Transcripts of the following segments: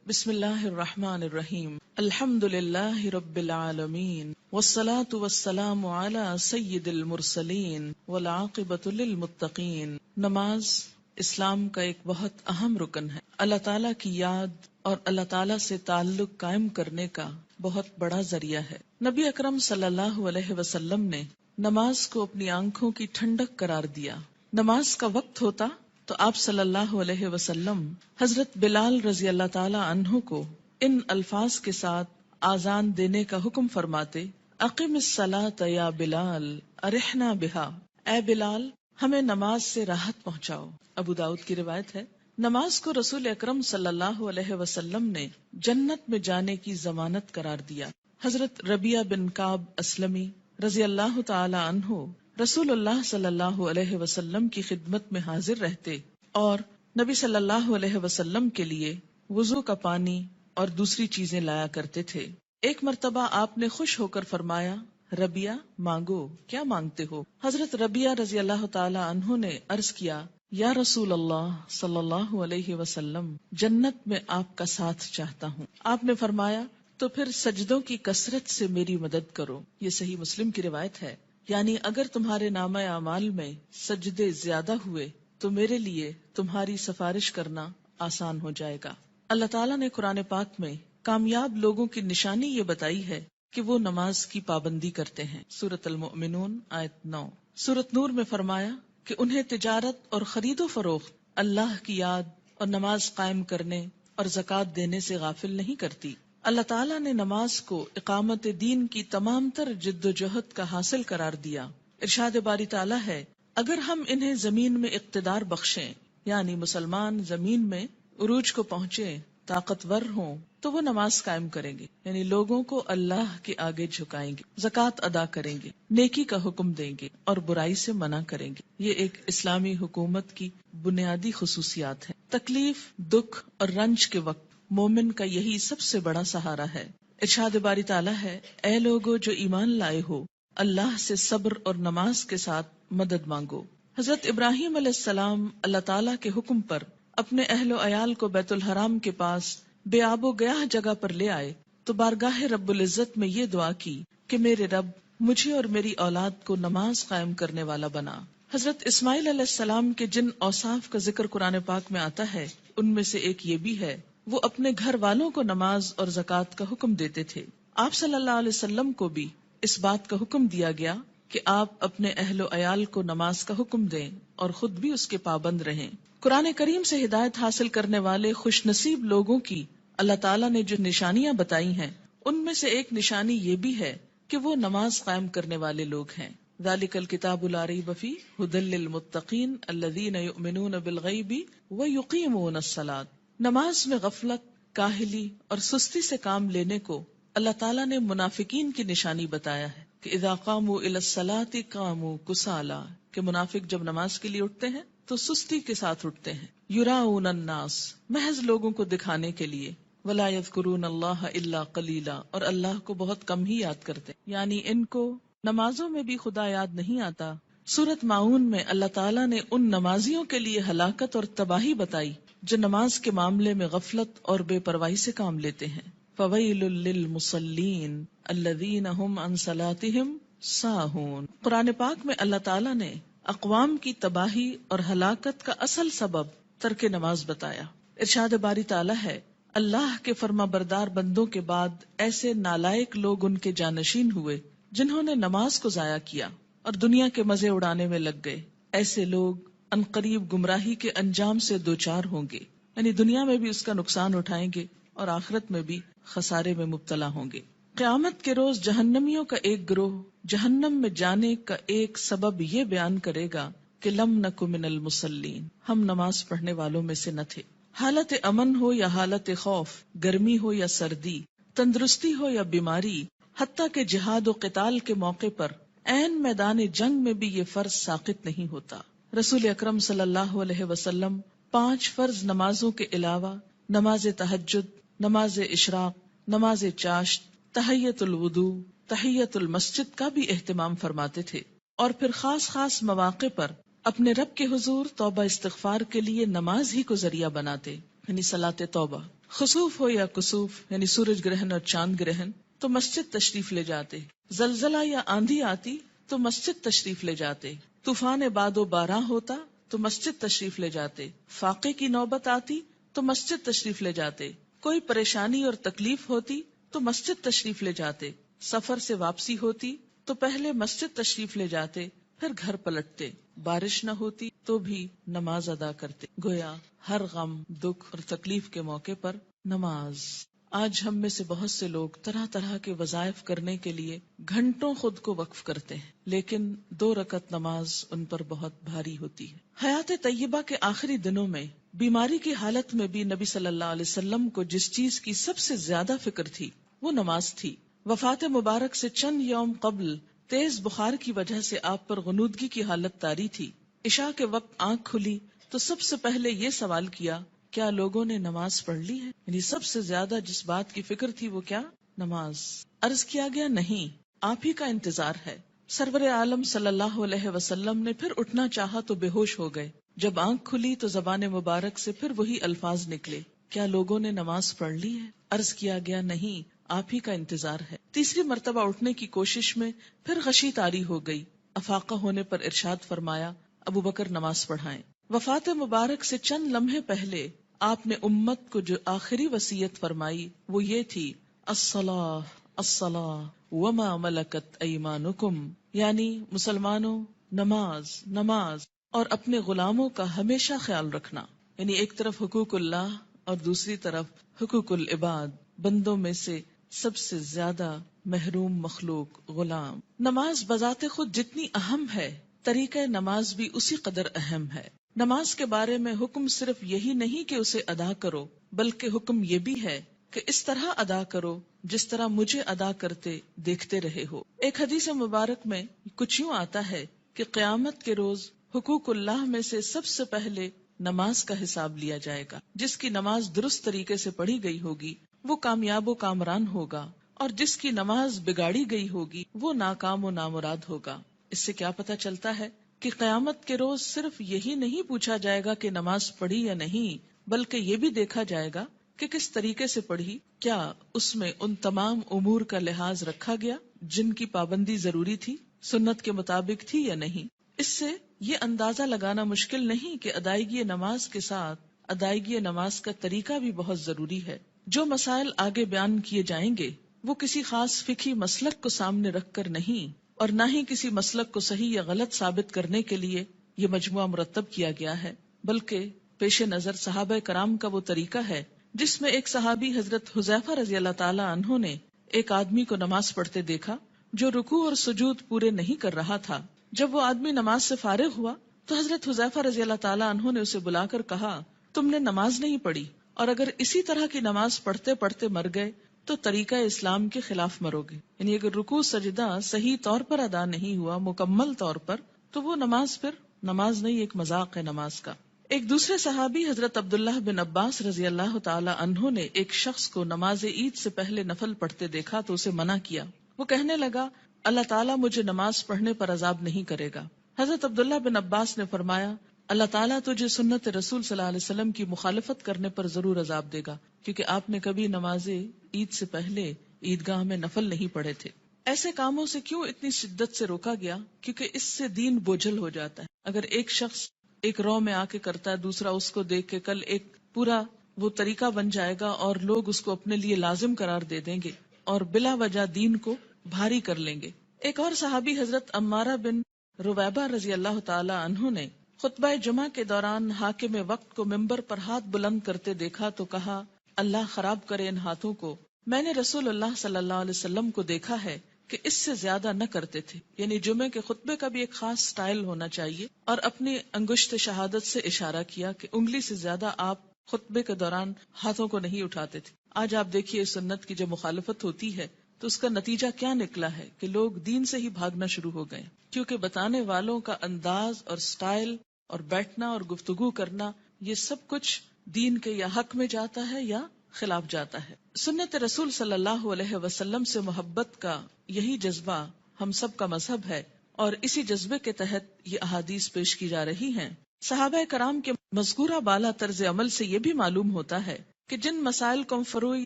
بسم اللہ الرحمن الرحیم الحمد للہ رب العالمین والصلاة والسلام علی سید المرسلین والعاقبۃ للمتقین۔ نماز اسلام کا ایک بہت اہم رکن ہے، اللہ تعالیٰ کی یاد اور اللہ تعالیٰ سے تعلق قائم کرنے کا بہت بڑا ذریعہ ہے۔ نبی اکرم صلی اللہ علیہ وسلم نے نماز کو اپنی آنکھوں کی ٹھنڈک قرار دیا۔ نماز کا وقت ہوتا تو آپ صلی اللہ علیہ وسلم حضرت بلال رضی اللہ تعالی عنہ کو ان الفاظ کے ساتھ آذان دینے کا حکم فرماتے: اقم الصلاۃ یا بلال ارحنا بہا، اے بلال ہمیں نماز سے راحت پہنچاؤ۔ ابو داؤد کی روایت ہے۔ نماز کو رسول اکرم صلی اللہ علیہ وسلم نے جنت میں جانے کی ضمانت قرار دیا۔ حضرت ربیعہ بن کعب اسلمی رضی اللہ تعالی عنہ رسول اللہ صلی اللہ علیہ وسلم کی خدمت میں حاضر رہتے اور نبی صلی اللہ علیہ وسلم کے لیے وضو کا پانی اور دوسری چیزیں لایا کرتے تھے۔ ایک مرتبہ آپ نے خوش ہو کر فرمایا: ربیعہ مانگو، کیا مانگتے ہو؟ حضرت ربیعہ رضی اللہ تعالی عنہ نے عرض کیا: یا رسول اللہ صلی اللہ علیہ وسلم، جنت میں آپ کا ساتھ چاہتا ہوں۔ آپ نے فرمایا: تو پھر سجدوں کی کثرت سے میری مدد کرو۔ یہ صحیح مسلم کی روایت ہے۔ یعنی اگر تمہارے نامہ اعمال میں سجدے زیادہ ہوئے تو میرے لیے تمہاری سفارش کرنا آسان ہو جائے گا۔ اللہ تعالیٰ نے قرآن پاک میں کامیاب لوگوں کی نشانی یہ بتائی ہے کہ وہ نماز کی پابندی کرتے ہیں۔ سورۃ المؤمنون آیت 9۔ سورۃ نور میں فرمایا کہ انہیں تجارت اور خرید و فروخت اللہ کی یاد اور نماز قائم کرنے اور زکوٰۃ دینے سے غافل نہیں کرتی۔ اللہ تعالیٰ نے نماز کو اقامت دین کی تمام تر جد و جہد کا حاصل قرار دیا۔ ارشاد باری تعالیٰ ہے: اگر ہم انہیں زمین میں اقتدار بخشیں، یعنی مسلمان زمین میں عروج کو پہنچے، طاقتور ہوں، تو وہ نماز قائم کریں گے، یعنی لوگوں کو اللہ کے آگے جھکائیں گے، زکوٰۃ ادا کریں گے، نیکی کا حکم دیں گے اور برائی سے منع کریں گے۔ یہ ایک اسلامی حکومت کی بنیادی خصوصیات ہیں۔ تکلیف، دکھ اور رنج کے وقت مومن کا یہی سب سے بڑا سہارا ہے۔ ارشاد باری تعالیٰ ہے: اے لوگو جو ایمان لائے ہو، اللہ سے صبر اور نماز کے ساتھ مدد مانگو۔ حضرت ابراہیم علیہ السلام اللہ تعالیٰ کے حکم پر اپنے اہل و عیال کو بیت الحرام کے پاس بے آب و گیاہ جگہ پر لے آئے تو بارگاہ رب العزت میں یہ دعا کی کہ میرے رب مجھے اور میری اولاد کو نماز قائم کرنے والا بنا۔ حضرت اسماعیل علیہ السلام کے جن اوصاف کا ذکر قرآن پاک میں آتا ہے ان میں سے ایک یہ بھی ہے، وہ اپنے گھر والوں کو نماز اور زکوٰۃ کا حکم دیتے تھے۔ آپ صلی اللہ علیہ وسلم کو بھی اس بات کا حکم دیا گیا کہ آپ اپنے اہل و عیال کو نماز کا حکم دیں اور خود بھی اس کے پابند رہیں۔ قرآن کریم سے ہدایت حاصل کرنے والے خوش نصیب لوگوں کی اللہ تعالیٰ نے جو نشانیاں بتائی ہیں ان میں سے ایک نشانی یہ بھی ہے کہ وہ نماز قائم کرنے والے لوگ ہیں۔ ذالک الکتاب لا ریب فیہ ھدی للمتقین الذین یؤمنون بالغیب ویقیمون الصلاۃ۔ نماز میں غفلت، کاہلی اور سستی سے کام لینے کو اللہ تعالیٰ نے منافقین کی نشانی بتایا ہے کہ اذا قاموا الی الصلاۃ قاموا کسالی، کہ منافق جب نماز کے لیے اٹھتے ہیں تو سستی کے ساتھ اٹھتے ہیں۔ یراؤن الناس، محض لوگوں کو دکھانے کے لیے، ولا یذکرون اللہ الا قلیلا، اور اللہ کو بہت کم ہی یاد کرتے، یعنی ان کو نمازوں میں بھی خدا یاد نہیں آتا۔ سورۃ ماعون میں اللہ تعالیٰ نے ان نمازیوں کے لیے ہلاکت اور تباہی بتائی جو نماز کے معاملے میں غفلت اور بے پرواہی سے کام لیتے ہیں۔ فویل للمصلین الذین ھم عن صلاتہم ساہون۔ قرآن پاک میں اللہ تعالیٰ نے اقوام کی تباہی اور ہلاکت کا اصل سبب ترک نماز بتایا۔ ارشاد باری تعالیٰ ہے: اللہ کے فرما بردار بندوں کے بعد ایسے نالائق لوگ ان کے جانشین ہوئے جنہوں نے نماز کو ضائع کیا اور دنیا کے مزے اڑانے میں لگ گئے۔ ایسے لوگ عنقریب گمراہی کے انجام سے دوچار ہوں گے، یعنی دنیا میں بھی اس کا نقصان اٹھائیں گے اور آخرت میں بھی خسارے میں مبتلا ہوں گے۔ قیامت کے روز جہنمیوں کا ایک گروہ جہنم میں جانے کا ایک سبب یہ بیان کرے گا کہ لم نک من المصلین، ہم نماز پڑھنے والوں میں سے نہ تھے۔ حالت امن ہو یا حالت خوف، گرمی ہو یا سردی، تندرستی ہو یا بیماری، حتیٰ کہ جہاد و قتال کے موقع پر عین میدان جنگ میں بھی یہ فرض ساقط نہیں ہوتا۔ رسول اکرم صلی اللہ علیہ وسلم 5 فرض نمازوں کے علاوہ نماز تہجد، نماز اشراق، نماز چاشت، تحیۃ الوضو، تحیۃ المسجد کا بھی اہتمام فرماتے تھے، اور پھر خاص خاص مواقع پر اپنے رب کے حضور توبہ استغفار کے لیے نماز ہی کو ذریعہ بناتے، یعنی صلاۃ توبہ. خسوف ہو یا کسوف یعنی سورج گرہن اور چاند گرہن تو مسجد تشریف لے جاتے. زلزلہ یا آندھی آتی تو مسجد تشریف لے جاتے. طوفان باد و باراں ہوتا تو مسجد تشریف لے جاتے. فاقے کی نوبت آتی تو مسجد تشریف لے جاتے. کوئی پریشانی اور تکلیف ہوتی تو مسجد تشریف لے جاتے. سفر سے واپسی ہوتی تو پہلے مسجد تشریف لے جاتے پھر گھر پلٹتے. بارش نہ ہوتی تو بھی نماز ادا کرتے. گویا ہر غم، دکھ اور تکلیف کے موقع پر نماز. آج ہم میں سے بہت سے لوگ طرح طرح کے وظائف کرنے کے لیے گھنٹوں خود کو وقف کرتے ہیں، لیکن 2 رکعت نماز ان پر بہت بھاری ہوتی ہے. حیات طیبہ کے آخری دنوں میں بیماری کی حالت میں بھی نبی صلی اللہ علیہ وسلم کو جس چیز کی سب سے زیادہ فکر تھی وہ نماز تھی. وفات مبارک سے چند یوم قبل تیز بخار کی وجہ سے آپ پر غنودگی کی حالت طاری تھی. عشاء کے وقت آنکھ کھلی تو سب سے پہلے یہ سوال کیا، کیا لوگوں نے نماز پڑھ لی ہے؟ یعنی سب سے زیادہ جس بات کی فکر تھی وہ کیا؟ نماز. عرض کیا گیا نہیں، آپ ہی کا انتظار ہے. سرور عالم صلی اللہ علیہ وسلم نے پھر اٹھنا چاہا تو بے ہوش ہو گئے. جب آنکھ کھلی تو زبان مبارک سے پھر وہی الفاظ نکلے، کیا لوگوں نے نماز پڑھ لی ہے؟ عرض کیا گیا نہیں، آپ ہی کا انتظار ہے. تیسری مرتبہ اٹھنے کی کوشش میں پھر غشی طاری ہو گئی. افاقہ ہونے پر ارشاد فرمایا، ابو بکر نماز پڑھائیں. وفات مبارک سے چند لمحے پہلے آپ نے امت کو جو آخری وصیت فرمائی وہ یہ تھی، الصلاۃ الصلاۃ وما ملکت ایمانکم، یعنی مسلمانوں نماز نماز اور اپنے غلاموں کا ہمیشہ خیال رکھنا. یعنی ایک طرف حقوق اللہ اور دوسری طرف حقوق العباد، بندوں میں سے سب سے زیادہ محروم مخلوق غلام. نماز بذات خود جتنی اہم ہے، طریقہ نماز بھی اسی قدر اہم ہے. نماز کے بارے میں حکم صرف یہی نہیں کہ اسے ادا کرو، بلکہ حکم یہ بھی ہے کہ اس طرح ادا کرو جس طرح مجھے ادا کرتے دیکھتے رہے ہو. ایک حدیث مبارک میں کچھ یوں آتا ہے کہ قیامت کے روز حقوق اللہ میں سے سب سے پہلے نماز کا حساب لیا جائے گا. جس کی نماز درست طریقے سے پڑھی گئی ہوگی وہ کامیاب و کامران ہوگا، اور جس کی نماز بگاڑی گئی ہوگی وہ ناکام و نامراد ہوگا. اس سے کیا پتہ چلتا ہے کہ قیامت کے روز صرف یہی نہیں پوچھا جائے گا کہ نماز پڑھی یا نہیں، بلکہ یہ بھی دیکھا جائے گا کہ کس طریقے سے پڑھی، کیا اس میں ان تمام امور کا لحاظ رکھا گیا جن کی پابندی ضروری تھی، سنت کے مطابق تھی یا نہیں. اس سے یہ اندازہ لگانا مشکل نہیں کہ ادائیگی نماز کے ساتھ ادائیگی نماز کا طریقہ بھی بہت ضروری ہے. جو مسائل آگے بیان کیے جائیں گے وہ کسی خاص فقہی مسلک کو سامنے رکھ کر نہیں، اور نہ ہی کسی مسلک کو صحیح یا غلط ثابت کرنے کے لیے یہ مجموعہ مرتب کیا گیا ہے، بلکہ پیش نظر صحابہ کرام کا وہ طریقہ ہے جس میں ایک صحابی حضرت حذیفہ رضی اللہ تعالی عنہ نے ایک آدمی کو نماز پڑھتے دیکھا جو رکوع اور سجود پورے نہیں کر رہا تھا. جب وہ آدمی نماز سے فارغ ہوا تو حضرت حذیفہ رضی اللہ تعالی عنہ نے اسے بلا کر کہا، تم نے نماز نہیں پڑھی، اور اگر اسی طرح کی نماز پڑھتے پڑھتے مر گئے تو طریقہ اسلام کے خلاف مرو گے. یعنی اگر رکوع سجدہ صحیح طور پر ادا نہیں ہوا مکمل طور پر تو وہ نماز پھر نماز نہیں، ایک مذاق ہے نماز کا. ایک دوسرے صحابی حضرت عبداللہ بن عباس رضی اللہ تعالی عنہ نے ایک شخص کو نماز عید سے پہلے نفل پڑھتے دیکھا تو اسے منع کیا. وہ کہنے لگا، اللہ تعالیٰ مجھے نماز پڑھنے پر عذاب نہیں کرے گا. حضرت عبداللہ بن عباس نے فرمایا، اللہ تعالیٰ تجھے سنت رسول صلی اللہ علیہ وسلم کی مخالفت کرنے پر ضرور عذاب دے گا، کیونکہ آپ نے کبھی نماز عید سے پہلے عیدگاہ میں نفل نہیں پڑھے تھے. ایسے کاموں سے کیوں اتنی شدت سے روکا گیا؟ کیونکہ اس سے دین بوجھل ہو جاتا ہے. اگر ایک شخص ایک رو میں آ کے کرتا ہے، دوسرا اس کو دیکھ کے، کل ایک پورا وہ طریقہ بن جائے گا اور لوگ اس کو اپنے لیے لازم قرار دے دیں گے اور بلا وجہ دین کو بھاری کر لیں گے. ایک اور صحابی حضرت عمارہ بن رویبہ رضی اللہ تعالی عنہ نے خطبہ جمعہ کے دوران حاکم وقت کو ممبر پر ہاتھ بلند کرتے دیکھا تو کہا، اللہ خراب کرے ان ہاتھوں کو. میں نے رسول اللہ صلی اللہ علیہ وسلم کو دیکھا ہے کہ اس سے زیادہ نہ کرتے تھے. یعنی جمعے کے خطبے کا بھی ایک خاص سٹائل ہونا چاہیے، اور اپنی انگشت شہادت سے اشارہ کیا کہ انگلی سے زیادہ آپ خطبے کے دوران ہاتھوں کو نہیں اٹھاتے تھے. آج آپ دیکھیے سنت کی جب مخالفت ہوتی ہے تو اس کا نتیجہ کیا نکلا ہے کہ لوگ دین سے ہی بھاگنا شروع ہو گئے، کیونکہ بتانے والوں کا انداز اور سٹائل اور بیٹھنا اور گفتگو کرنا یہ سب کچھ دین کے یا حق میں جاتا ہے یا خلاف جاتا ہے. سنت رسول صلی اللہ علیہ وسلم سے محبت کا یہی جذبہ ہم سب کا مذہب ہے، اور اسی جذبے کے تحت یہ احادیث پیش کی جا رہی ہیں. صحابہ کرام کے مذکورہ بالا طرز عمل سے یہ بھی معلوم ہوتا ہے کہ جن مسائل کو فروعی،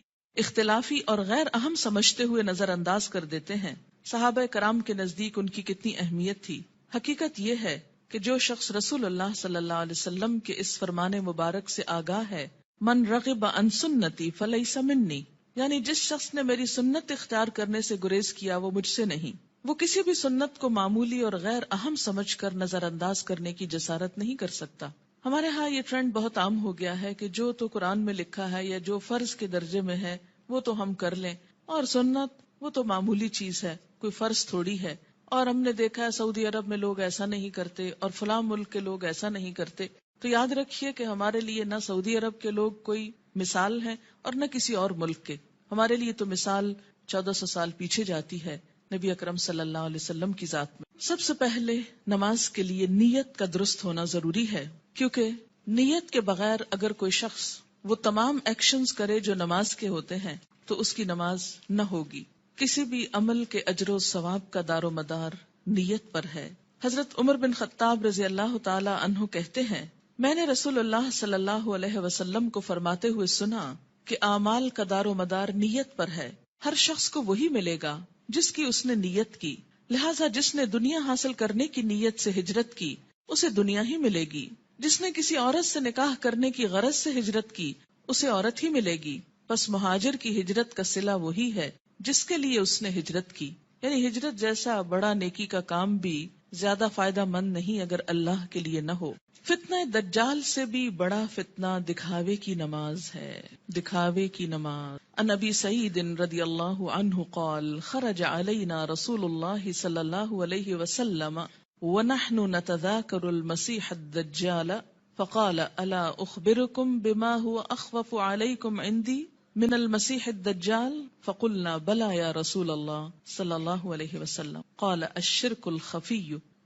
اختلافی اور غیر اہم سمجھتے ہوئے نظر انداز کر دیتے ہیں، صحابہ کرام کے نزدیک ان کی کتنی اہمیت تھی۔ حقیقت یہ ہے کہ جو شخص رسول اللہ صلی اللہ علیہ وسلم کے اس فرمان مبارک سے آگاہ ہے، من رغب عن سنتی فلیس منی، یعنی جس شخص نے میری سنت اختیار کرنے سے گریز کیا وہ مجھ سے نہیں، وہ کسی بھی سنت کو معمولی اور غیر اہم سمجھ کر نظر انداز کرنے کی جسارت نہیں کر سکتا۔ ہمارے ہاں یہ ٹرینڈ بہت عام ہو گیا ہے کہ جو تو قرآن میں لکھا ہے یا جو فرض کے درجے میں ہے وہ تو ہم کر لیں، اور سنت وہ تو معمولی چیز ہے، کوئی فرض تھوڑی ہے۔ اور ہم نے دیکھا ہے سعودی عرب میں لوگ ایسا نہیں کرتے اور فلاں ملک کے لوگ ایسا نہیں کرتے۔ تو یاد رکھیے کہ ہمارے لیے نہ سعودی عرب کے لوگ کوئی مثال ہیں اور نہ کسی اور ملک کے، ہمارے لیے تو مثال 1400 سال پیچھے جاتی ہے نبی اکرم صلی اللہ علیہ وسلم کی ذات میں۔ سب سے پہلے نماز کے لیے نیت کا درست ہونا ضروری ہے، کیونکہ نیت کے بغیر اگر کوئی شخص وہ تمام ایکشنز کرے جو نماز کے ہوتے ہیں تو اس کی نماز نہ ہوگی۔ کسی بھی عمل کے اجر و ثواب کا دار و مدار نیت پر ہے۔ حضرت عمر بن خطاب رضی اللہ تعالی عنہ کہتے ہیں، میں نے رسول اللہ صلی اللہ علیہ وسلم کو فرماتے ہوئے سنا کہ اعمال کا دار و مدار نیت پر ہے، ہر شخص کو وہی ملے گا جس کی اس نے نیت کی، لہٰذا جس نے دنیا حاصل کرنے کی نیت سے ہجرت کی اسے دنیا ہی ملے گی، جس نے کسی عورت سے نکاح کرنے کی غرض سے ہجرت کی اسے عورت ہی ملے گی، بس مہاجر کی ہجرت کا صلہ وہی ہے جس کے لیے اس نے ہجرت کی۔ یعنی ہجرت جیسا بڑا نیکی کا کام بھی زیادہ فائدہ مند نہیں اگر اللہ کے لیے نہ ہو۔ فتنہ دجال سے بھی بڑا فتنہ دکھاوے کی نماز ہے، دکھاوے کی نماز۔ عن ابی سعید رضی اللہ عنہ قال خرج علینا رسول اللہ صلی اللہ علیہ وسلم ونحن نتذاکر المسیح الدجال فقال الا اخبرکم بما هو اخوف علیکم عندی من المسیح الدجال فقلنا بلا یا رسول اللہ صلی اللہ علیہ وسلم قال الشرک الخفی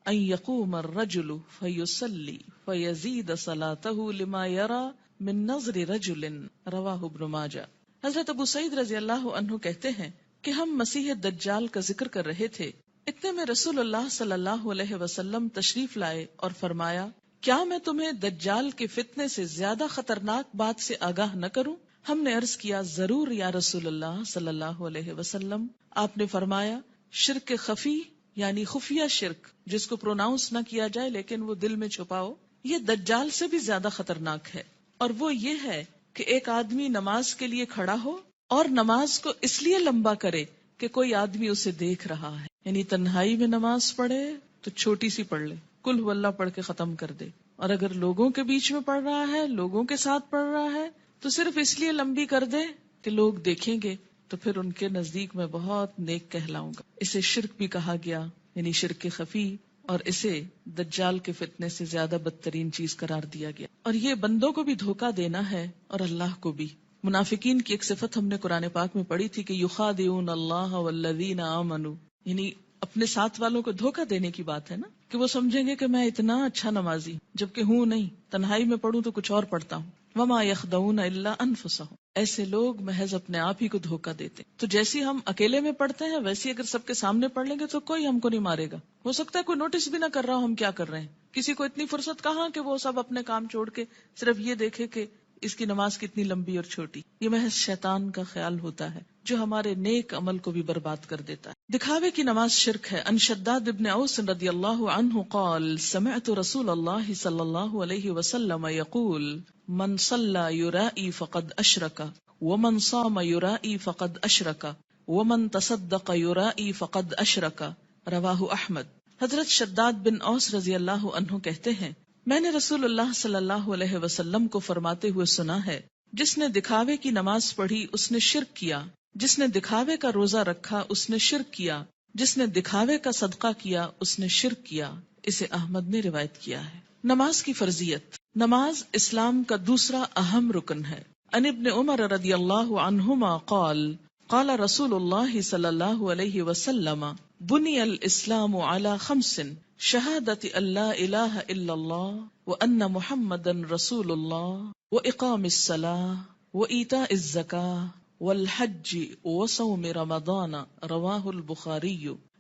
ان یقوم الرجل فیصلی فیزید صلاته لما یرى من نظر رجل رواہ ابن ماجہ۔ حضرت ابو سعید رضی اللہ عنہ کہتے ہیں کہ ہم مسیح الدجال کا ذکر کر رہے تھے، اتنے میں رسول اللہ صلی اللہ علیہ وسلم تشریف لائے اور فرمایا، کیا میں تمہیں دجال کے فتنے سے زیادہ خطرناک بات سے آگاہ نہ کروں؟ ہم نے عرض کیا، ضرور یا رسول اللہ صلی اللہ علیہ وسلم۔ آپ نے فرمایا، شرک خفی یعنی خفیہ شرک جس کو پروناؤنس نہ کیا جائے لیکن وہ دل میں چھپاؤ، یہ دجال سے بھی زیادہ خطرناک ہے، اور وہ یہ ہے کہ ایک آدمی نماز کے لیے کھڑا ہو اور نماز کو اس لیے لمبا کرے کہ کوئی آدمی اسے دیکھ رہا ہے، یعنی تنہائی میں نماز پڑھے تو چھوٹی سی پڑھ لے، کل ہو اللہ پڑھ کے ختم کر دے، اور اگر لوگوں کے بیچ میں پڑھ رہا ہے، لوگوں کے ساتھ پڑھ رہا ہے تو صرف اس لیے لمبی کر دے کہ لوگ دیکھیں گے تو پھر ان کے نزدیک میں بہت نیک کہلاؤں گا۔ اسے شرک بھی کہا گیا، یعنی شرک خفی، اور اسے دجال کے فتنے سے زیادہ بدترین چیز قرار دیا گیا، اور یہ بندوں کو بھی دھوکہ دینا ہے اور اللہ کو بھی۔ منافقین کی ایک صفت ہم نے قرآن پاک میں پڑھی تھی کہ یخادعون اللہ والذین آمنوا، یعنی اپنے ساتھ والوں کو دھوکہ دینے کی بات ہے نا، کہ وہ سمجھیں گے کہ میں اتنا اچھا نمازی جبکہ ہوں نہیں، تنہائی میں پڑھوں تو کچھ اور پڑھتا ہوں۔ وما یخدعون الا انفسهم، ایسے لوگ محض اپنے آپ ہی کو دھوکہ دیتے۔ تو جیسی ہم اکیلے میں پڑھتے ہیں ویسی اگر سب کے سامنے پڑھ لیں گے تو کوئی ہم کو نہیں مارے گا، ہو سکتا ہے کوئی نوٹس بھی نہ کر رہا ہو ہم کیا کر رہے ہیں، کسی کو اتنی فرصت کہاں کہ وہ سب اپنے کام چھوڑ کے صرف یہ دیکھے کہ اس کی نماز کتنی لمبی اور چھوٹی۔ یہ محض شیطان کا خیال ہوتا ہے جو ہمارے نیک عمل کو بھی برباد کر دیتا ہے۔ دکھاوے کی نماز شرک ہے۔ ان شداد ابن اوس رضی اللہ عنہ قال سمعت رسول اللہ صلی اللہ علیہ وسلم یقول من صلى یرائی فقد اشرک ومن صام یرائی فقد اشرک ومن تصدق یرائی فقد اشرک رواہ احمد۔ حضرت شداد بن اوس رضی اللہ عنہ کہتے ہیں، میں نے رسول اللہ صلی اللہ علیہ وسلم کو فرماتے ہوئے سنا ہے، جس نے دکھاوے کی نماز پڑھی اس نے شرک کیا، جس نے دکھاوے کا روزہ رکھا اس نے شرک کیا، جس نے دکھاوے کا صدقہ کیا اس نے شرک کیا۔ اسے احمد نے روایت کیا ہے۔ نماز کی فرضیت۔ نماز اسلام کا دوسرا اہم رکن ہے۔ عن ابن عمر رضی اللہ عنہما قال قال رسول اللہ صلی اللہ علیہ وسلم بنی الاسلام علی خمس شہادت ان لا الہ الا اللہ وان محمدا رسول اللہ واقام الصلاة وایتاء الزکاة والحج وصوم رمضان رواہ البخاری۔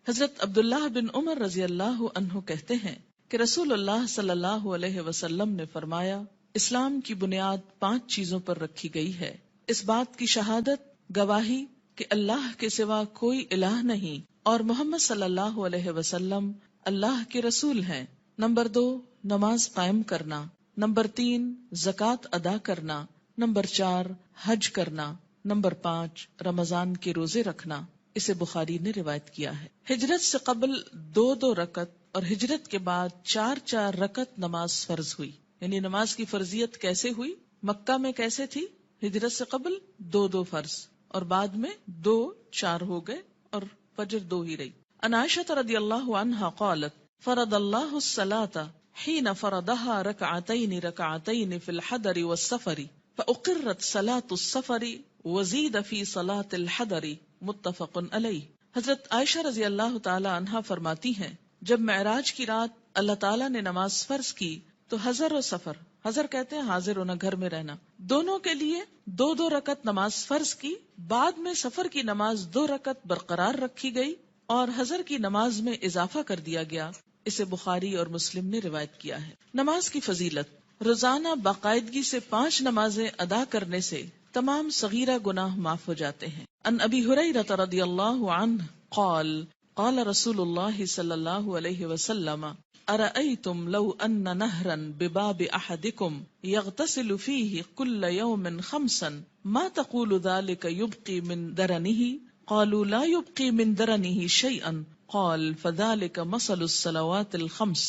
حضرت عبداللہ بن عمر رضی اللہ عنہ کہتے ہیں کہ رسول اللہ صلی اللہ علیہ وسلم نے فرمایا، اسلام کی بنیاد 5 چیزوں پر رکھی گئی ہے۔ اس بات کی شہادت، گواہی کہ اللہ کے سوا کوئی الہ نہیں اور محمد صلی اللہ علیہ وسلم اللہ کے رسول ہیں۔ نمبر 2، نماز قائم کرنا۔ نمبر 3، زکوٰۃ ادا کرنا۔ نمبر 4، حج کرنا۔ نمبر 5، رمضان کے روزے رکھنا۔ اسے بخاری نے روایت کیا ہے۔ ہجرت سے قبل 2 رکعت اور ہجرت کے بعد 4 رکعت نماز فرض ہوئی۔ یعنی نماز کی فرضیت کیسے ہوئی؟ مکہ میں کیسے تھی؟ ہجرت سے قبل 2 فرض اور بعد میں 2 4 ہو گئے اور فجر 2 ہی رہی۔ عن عائشہ رضی اللہ عنہا قالت فرض اللہ الصلاۃ حين فرضها ركعتين في الحضر والسفر فأقرت صلاة السفر وزید فی صلاة الحضر متفق علیہ۔ حضرت عائشہ رضی اللہ تعالی عنہا فرماتی ہیں، جب معراج کی رات اللہ تعالیٰ نے نماز فرض کی تو حضر و سفر، حضر کہتے ہیں حاضر ہونا، گھر میں رہنا، دونوں کے لیے 2 رکعت نماز فرض کی۔ بعد میں سفر کی نماز 2 رکعت برقرار رکھی گئی اور حضر کی نماز میں اضافہ کر دیا گیا۔ اسے بخاری اور مسلم نے روایت کیا ہے۔ نماز کی فضیلت، روزانہ باقاعدگی سے 5 نمازیں ادا کرنے سے تمام صغیرہ گناہ معاف ہو جاتے ہیں۔ ان ابی ہریرہ رضی اللہ عنہ قال قال رسول اللہ صلی اللہ علیہ وسلم ارأیتم لو ان نہرا بباب احدکم یغتسل فیہ کل یوم 5 ما تقول ذلك یبقی من درنہ قالوا لا یبقی من درنہ شیئا قال فذلك مثل الصلوات الخمس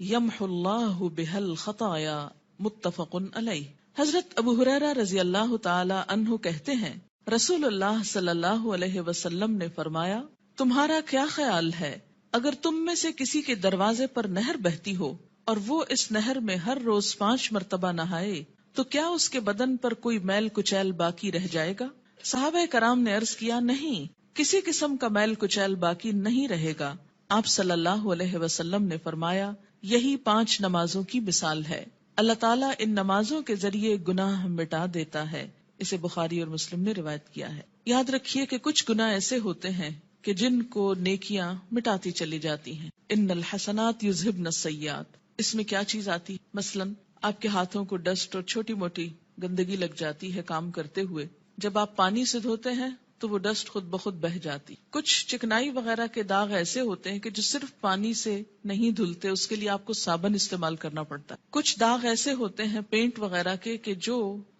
یمحو اللہ بها الخطایا متفق علیہ۔ حضرت ابو ہریرہ رضی اللہ تعالی عنہ کہتے ہیں، رسول اللہ صلی اللہ علیہ وسلم نے فرمایا، تمہارا کیا خیال ہے اگر تم میں سے کسی کے دروازے پر نہر بہتی ہو اور وہ اس نہر میں ہر روز 5 مرتبہ نہائے تو کیا اس کے بدن پر کوئی میل کچیل باقی رہ جائے گا؟ صحابہ کرام نے عرض کیا، نہیں، کسی قسم کا میل کچیل باقی نہیں رہے گا۔ آپ صلی اللہ علیہ وسلم نے فرمایا، یہی 5 نمازوں کی مثال ہے، اللہ تعالیٰ ان نمازوں کے ذریعے گناہ مٹا دیتا ہے۔ اسے بخاری اور مسلم نے روایت کیا ہے۔ یاد رکھیے کہ کچھ گناہ ایسے ہوتے ہیں کہ جن کو نیکیاں مٹاتی چلی جاتی ہیں۔ ان الحسنات یذہبن السیئات، اس میں کیا چیز آتی؟ مثلا آپ کے ہاتھوں کو ڈسٹ اور چھوٹی موٹی گندگی لگ جاتی ہے کام کرتے ہوئے، جب آپ پانی سے دھوتے ہیں تو وہ ڈسٹ خود بخود بہہ جاتی۔ کچھ چکنائی وغیرہ کے داغ ایسے ہوتے ہیں کہ جو صرف پانی سے نہیں دھلتے، اس کے لیے آپ کو صابن استعمال کرنا پڑتا ہے۔ کچھ داغ ایسے ہوتے ہیں پینٹ وغیرہ کے کہ جو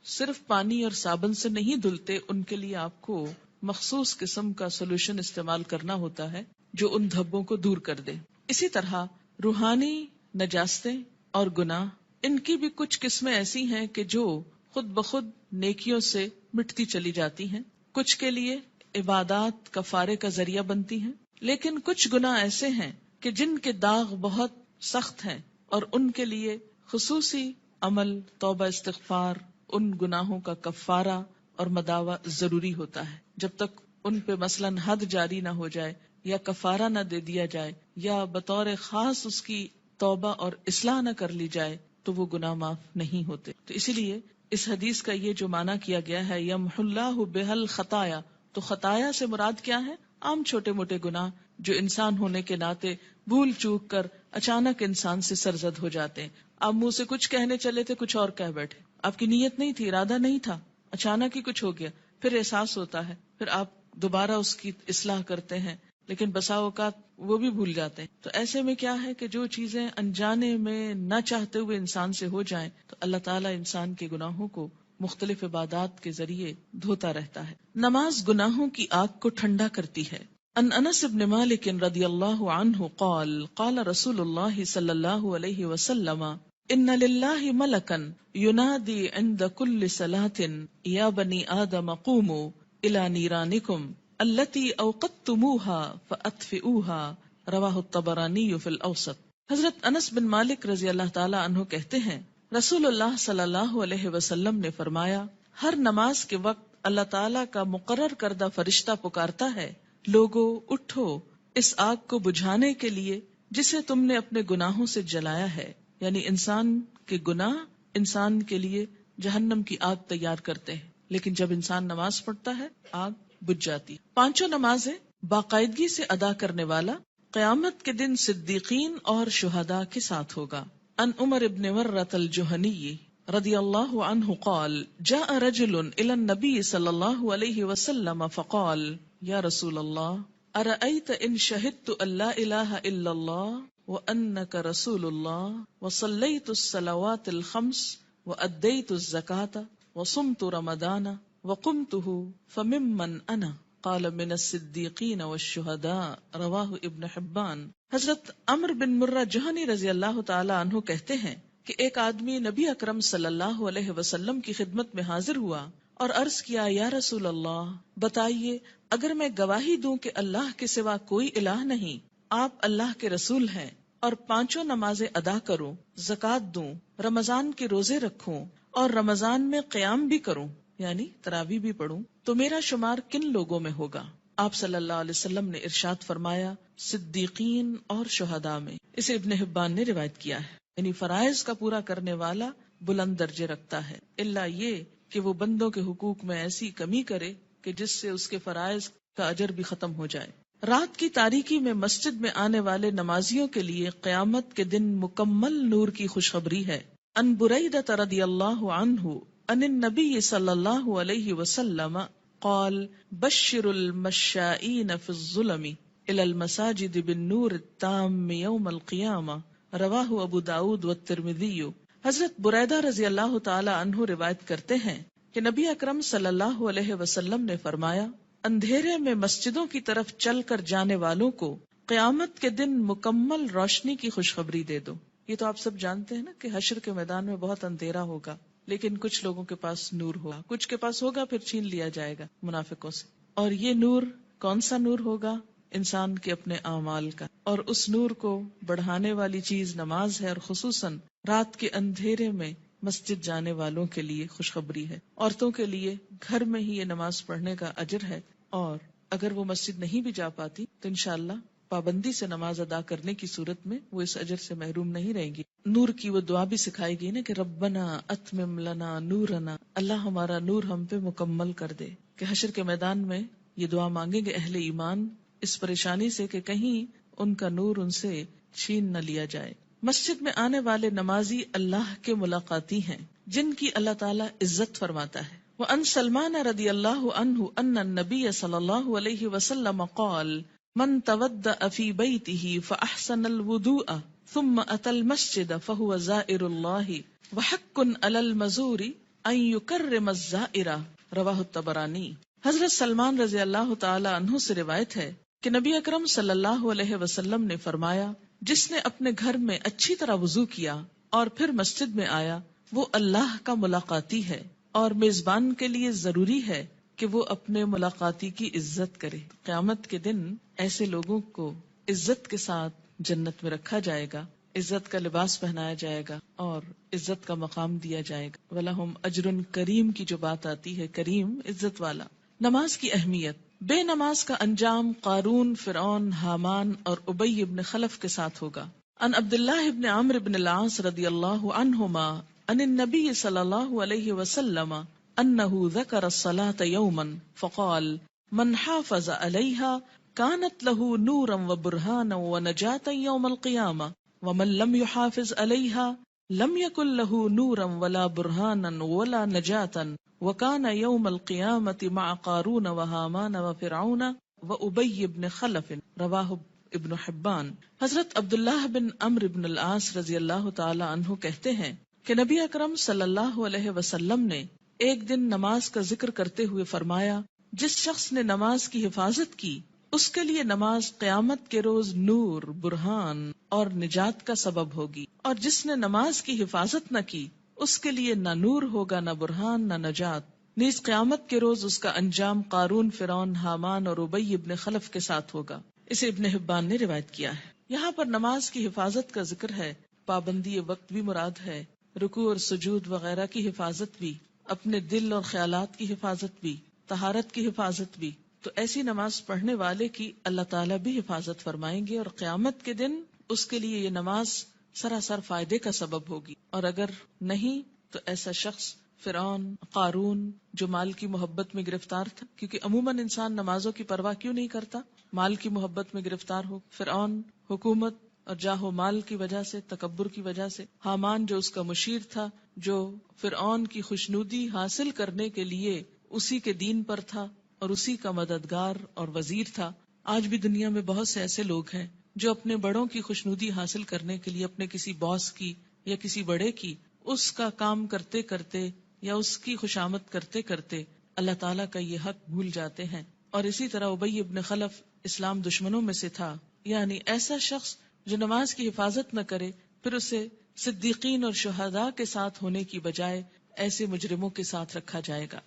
صرف پانی اور صابن سے نہیں دھلتے، ان کے لیے آپ کو مخصوص قسم کا سولوشن استعمال کرنا ہوتا ہے جو ان دھبوں کو دور کر دے۔ اسی طرح روحانی نجاستیں اور گناہ، ان کی بھی کچھ قسمیں ایسی ہیں کہ جو خود بخود نیکیوں سے مٹتی چلی جاتی ہیں، کچھ کے لیے عبادات کفارے کا ذریعہ بنتی ہیں، لیکن کچھ گناہ ایسے ہیں کہ جن کے داغ بہت سخت ہیں اور ان کے لیے خصوصی عمل، توبہ، استغفار، ان گناہوں کا کفارہ اور مداوع ضروری ہوتا ہے۔ جب تک ان پہ مثلاً حد جاری نہ ہو جائے یا کفارہ نہ دے دیا جائے یا بطور خاص اس کی توبہ اور اصلاح نہ کر لی جائے تو وہ گناہ معاف نہیں ہوتے۔ تو اسی لیے اس حدیث کا یہ جو معنی کیا گیا ہے یمحو اللہ بها الخطایا، تو خطایا سے مراد کیا ہے؟ عام چھوٹے موٹے گناہ جو انسان ہونے کے ناطے بھول چوک کر اچانک انسان سے سرزد ہو جاتے ہیں۔ آپ منہ سے کچھ کہنے چلے تھے، کچھ اور کہہ بیٹھے، آپ کی نیت نہیں تھی، ارادہ نہیں تھا، اچانک ہی کچھ ہو گیا، پھر احساس ہوتا ہے، پھر آپ دوبارہ اس کی اصلاح کرتے ہیں، لیکن بسا اوقات وہ بھی بھول جاتے ہیں۔ تو ایسے میں کیا ہے کہ جو چیزیں انجانے میں نہ چاہتے ہوئے انسان سے ہو جائیں تو اللہ تعالیٰ انسان کے گناہوں کو مختلف عبادات کے ذریعے دھوتا رہتا ہے۔ نماز گناہوں کی آگ کو ٹھنڈا کرتی ہے۔ ان انس بن مالک رضی اللہ عنہ قال قال رسول اللہ صلی اللہ علیہ وسلم ان للہ ملکا ینادی عند کل صلاة یا بنی آدم قوموا الى نیرانکم التي اوقدتموها فاطفئوها رواہ الطبرانی فی الاوسط۔ حضرت انس بن مالک رضی اللہ تعالی عنہ کہتے ہیں، رسول اللہ صلی اللہ علیہ وسلم نے فرمایا، ہر نماز کے وقت اللہ تعالیٰ کا مقرر کردہ فرشتہ پکارتا ہے، لوگو اٹھو اس آگ کو بجھانے کے لیے جسے تم نے اپنے گناہوں سے جلایا ہے۔ یعنی انسان کے گناہ انسان کے لیے جہنم کی آگ تیار کرتے ہیں، لیکن جب انسان نماز پڑھتا ہے آگ بجھ جاتی۔ 5 نمازیں باقاعدگی سے ادا کرنے والا قیامت کے دن صدیقین اور شہداء کے ساتھ ہوگا۔ ان عمر ابن مرۃ الجہنی رضی اللہ عنہ قال جاء رجل الى النبي صلی اللہ علیہ وسلم فقال یا رسول اللہ ارأیت ان شہدت ان لا الہ الا اللہ وانک رسول اللہ وصلیت الصلوات الخمس وادیت الزکاة وصمت رمضان وقمته فممن انا قال من الصدیقین والشہداء رواہ ابن حبان۔ حضرت عمر بن مرہ جہنی رضی اللہ تعالی عنہ کہتے ہیں کہ ایک آدمی نبی اکرم صلی اللہ علیہ وسلم کی خدمت میں حاضر ہوا اور عرض کیا یا رسول اللہ بتائیے اگر میں گواہی دوں کہ اللہ کے سوا کوئی الہ نہیں، آپ اللہ کے رسول ہیں، اور 5 نمازیں ادا کروں، زکوٰۃ دوں، رمضان کے روزے رکھوں اور رمضان میں قیام بھی کروں یعنی تراویح بھی پڑھوں، تو میرا شمار کن لوگوں میں ہوگا؟ آپ صلی اللہ علیہ وسلم نے ارشاد فرمایا صدیقین اور شہداء میں۔ اسے ابن حبان نے روایت کیا ہے۔ یعنی فرائض کا پورا کرنے والا بلند درجے رکھتا ہے، الا یہ کہ وہ بندوں کے حقوق میں ایسی کمی کرے کہ جس سے اس کے فرائض کا اجر بھی ختم ہو جائے۔ رات کی تاریکی میں مسجد میں آنے والے نمازیوں کے لیے قیامت کے دن مکمل نور کی خوشخبری ہے۔ ان بریدہ رضی اللہ عنہ ان النبی صلی اللہ علیہ وسلم قال بشر المشائین فی الظلم الى المساجد بالنور التام یوم القیامہ رواہ ابو داود والترمذی۔ حضرت بریدہ رضی اللہ تعالی عنہ روایت کرتے ہیں کہ نبی اکرم صلی اللہ علیہ وسلم نے فرمایا اندھیرے میں مسجدوں کی طرف چل کر جانے والوں کو قیامت کے دن مکمل روشنی کی خوشخبری دے دو۔ یہ تو آپ سب جانتے ہیں نا کہ حشر کے میدان میں بہت اندھیرا ہوگا، لیکن کچھ لوگوں کے پاس نور ہوگا، کچھ کے پاس ہوگا پھر چھین لیا جائے گا منافقوں سے۔ اور یہ نور کون سا نور ہوگا؟ انسان کے اپنے اعمال کا، اور اس نور کو بڑھانے والی چیز نماز ہے، اور خصوصاً رات کے اندھیرے میں مسجد جانے والوں کے لیے خوشخبری ہے۔ عورتوں کے لیے گھر میں ہی یہ نماز پڑھنے کا اجر ہے، اور اگر وہ مسجد نہیں بھی جا پاتی تو انشاءاللہ پابندی سے نماز ادا کرنے کی صورت میں وہ اس اجر سے محروم نہیں رہیں گی۔ نور کی وہ دعا بھی سکھائی گئی نا کہ ربنا اتمم لنا نورنا، اللہ ہمارا نور ہم پہ مکمل کر دے، کہ حشر کے میدان میں یہ دعا مانگیں گے اہل ایمان اس پریشانی سے کہ کہیں ان کا نور ان سے چھین نہ لیا جائے۔ مسجد میں آنے والے نمازی اللہ کے ملاقاتی ہیں جن کی اللہ تعالیٰ عزت فرماتا ہے۔ وَأَن سلمان رضی اللہ عنہ ان النبی صلی اللہ علیہ وسلم قال من تودأ فی بیتہ فاحسن الوضوء ثم اتى المسجد فهو زائر اللہ وحق علی المزور ان یکرم الزائر رواہ الطبرانی۔ حضرت سلمان رضی اللہ تعالی عنہ سے روایت ہے کہ نبی اکرم صلی اللہ علیہ وسلم نے فرمایا جس نے اپنے گھر میں اچھی طرح وضو کیا اور پھر مسجد میں آیا وہ اللہ کا ملاقاتی ہے، اور میزبان کے لیے ضروری ہے کہ وہ اپنے ملاقاتی کی عزت کرے۔ قیامت کے دن ایسے لوگوں کو عزت کے ساتھ جنت میں رکھا جائے گا، عزت کا لباس پہنایا جائے گا اور عزت کا مقام دیا جائے گا۔ وَلَهُمْ أَجْرٌ کریم کی جو بات آتی ہے، کریم عزت والا۔ نماز کی اہمیت۔ بے نماز کا انجام قارون، فرعون، حامان اور ابی ابن خلف کے ساتھ ہوگا۔ ان عبداللہ ابن عمرو ابن العاص رضی اللہ عنہما ان النبی صلی اللہ علیہ وسلم انه ذکر الصلاة یوما فقال من حافظ علیہا كانت له نورا وبرهانا ونجاة يوم القيامة ومن لم يحافظ عليها لم يكن له نورا ولا برهانا ولا نجاة وكان يوم القيامة مع قارون وهامان وفرعون وأبي بن خلف رواه ابن حبان۔ حضرت عبداللہ بن عمرو بن العاص رضی اللہ تعالی عنہ کہتے ہیں کہ نبی اکرم صلی اللہ علیہ وسلم نے ایک دن نماز کا ذکر کرتے ہوئے فرمایا جس شخص نے نماز کی حفاظت کی اس کے لیے نماز قیامت کے روز نور، برہان اور نجات کا سبب ہوگی، اور جس نے نماز کی حفاظت نہ کی اس کے لیے نہ نور ہوگا، نہ برہان، نہ نجات۔ نیز قیامت کے روز اس کا انجام قارون، فرعون، حامان اور ابی ابن خلف کے ساتھ ہوگا۔ اسے ابن حبان نے روایت کیا ہے۔ یہاں پر نماز کی حفاظت کا ذکر ہے، پابندی وقت بھی مراد ہے، رکوع اور سجود وغیرہ کی حفاظت بھی، اپنے دل اور خیالات کی حفاظت بھی، طہارت کی حفاظت بھی۔ تو ایسی نماز پڑھنے والے کی اللہ تعالیٰ بھی حفاظت فرمائیں گے، اور قیامت کے دن اس کے لیے یہ نماز سراسر فائدے کا سبب ہوگی، اور اگر نہیں تو ایسا شخص فرعون، قارون جو مال کی محبت میں گرفتار تھا، کیونکہ عموماً انسان نمازوں کی پرواہ کیوں نہیں کرتا؟ مال کی محبت میں گرفتار ہو. فرعون حکومت اور جاہ و مال کی وجہ سے، تکبر کی وجہ سے. حامان جو اس کا مشیر تھا، جو فرعون کی خوشنودی حاصل کرنے کے لیے اسی کے دین پر تھا اور اسی کا مددگار اور وزیر تھا. آج بھی دنیا میں بہت سے ایسے لوگ ہیں جو اپنے بڑوں کی خوشنودی حاصل کرنے کے لیے اپنے کسی باس کی یا کسی بڑے کی اس کا کام کرتے کرتے یا اس کی خوشامد کرتے کرتے اللہ تعالیٰ کا یہ حق بھول جاتے ہیں. اور اسی طرح ابی ابن خلف اسلام دشمنوں میں سے تھا، یعنی ایسا شخص جو نماز کی حفاظت نہ کرے، پھر اسے صدیقین اور شہداء کے ساتھ ہونے کی بجائے ایسے مجرموں کے ساتھ رکھا جائے گا.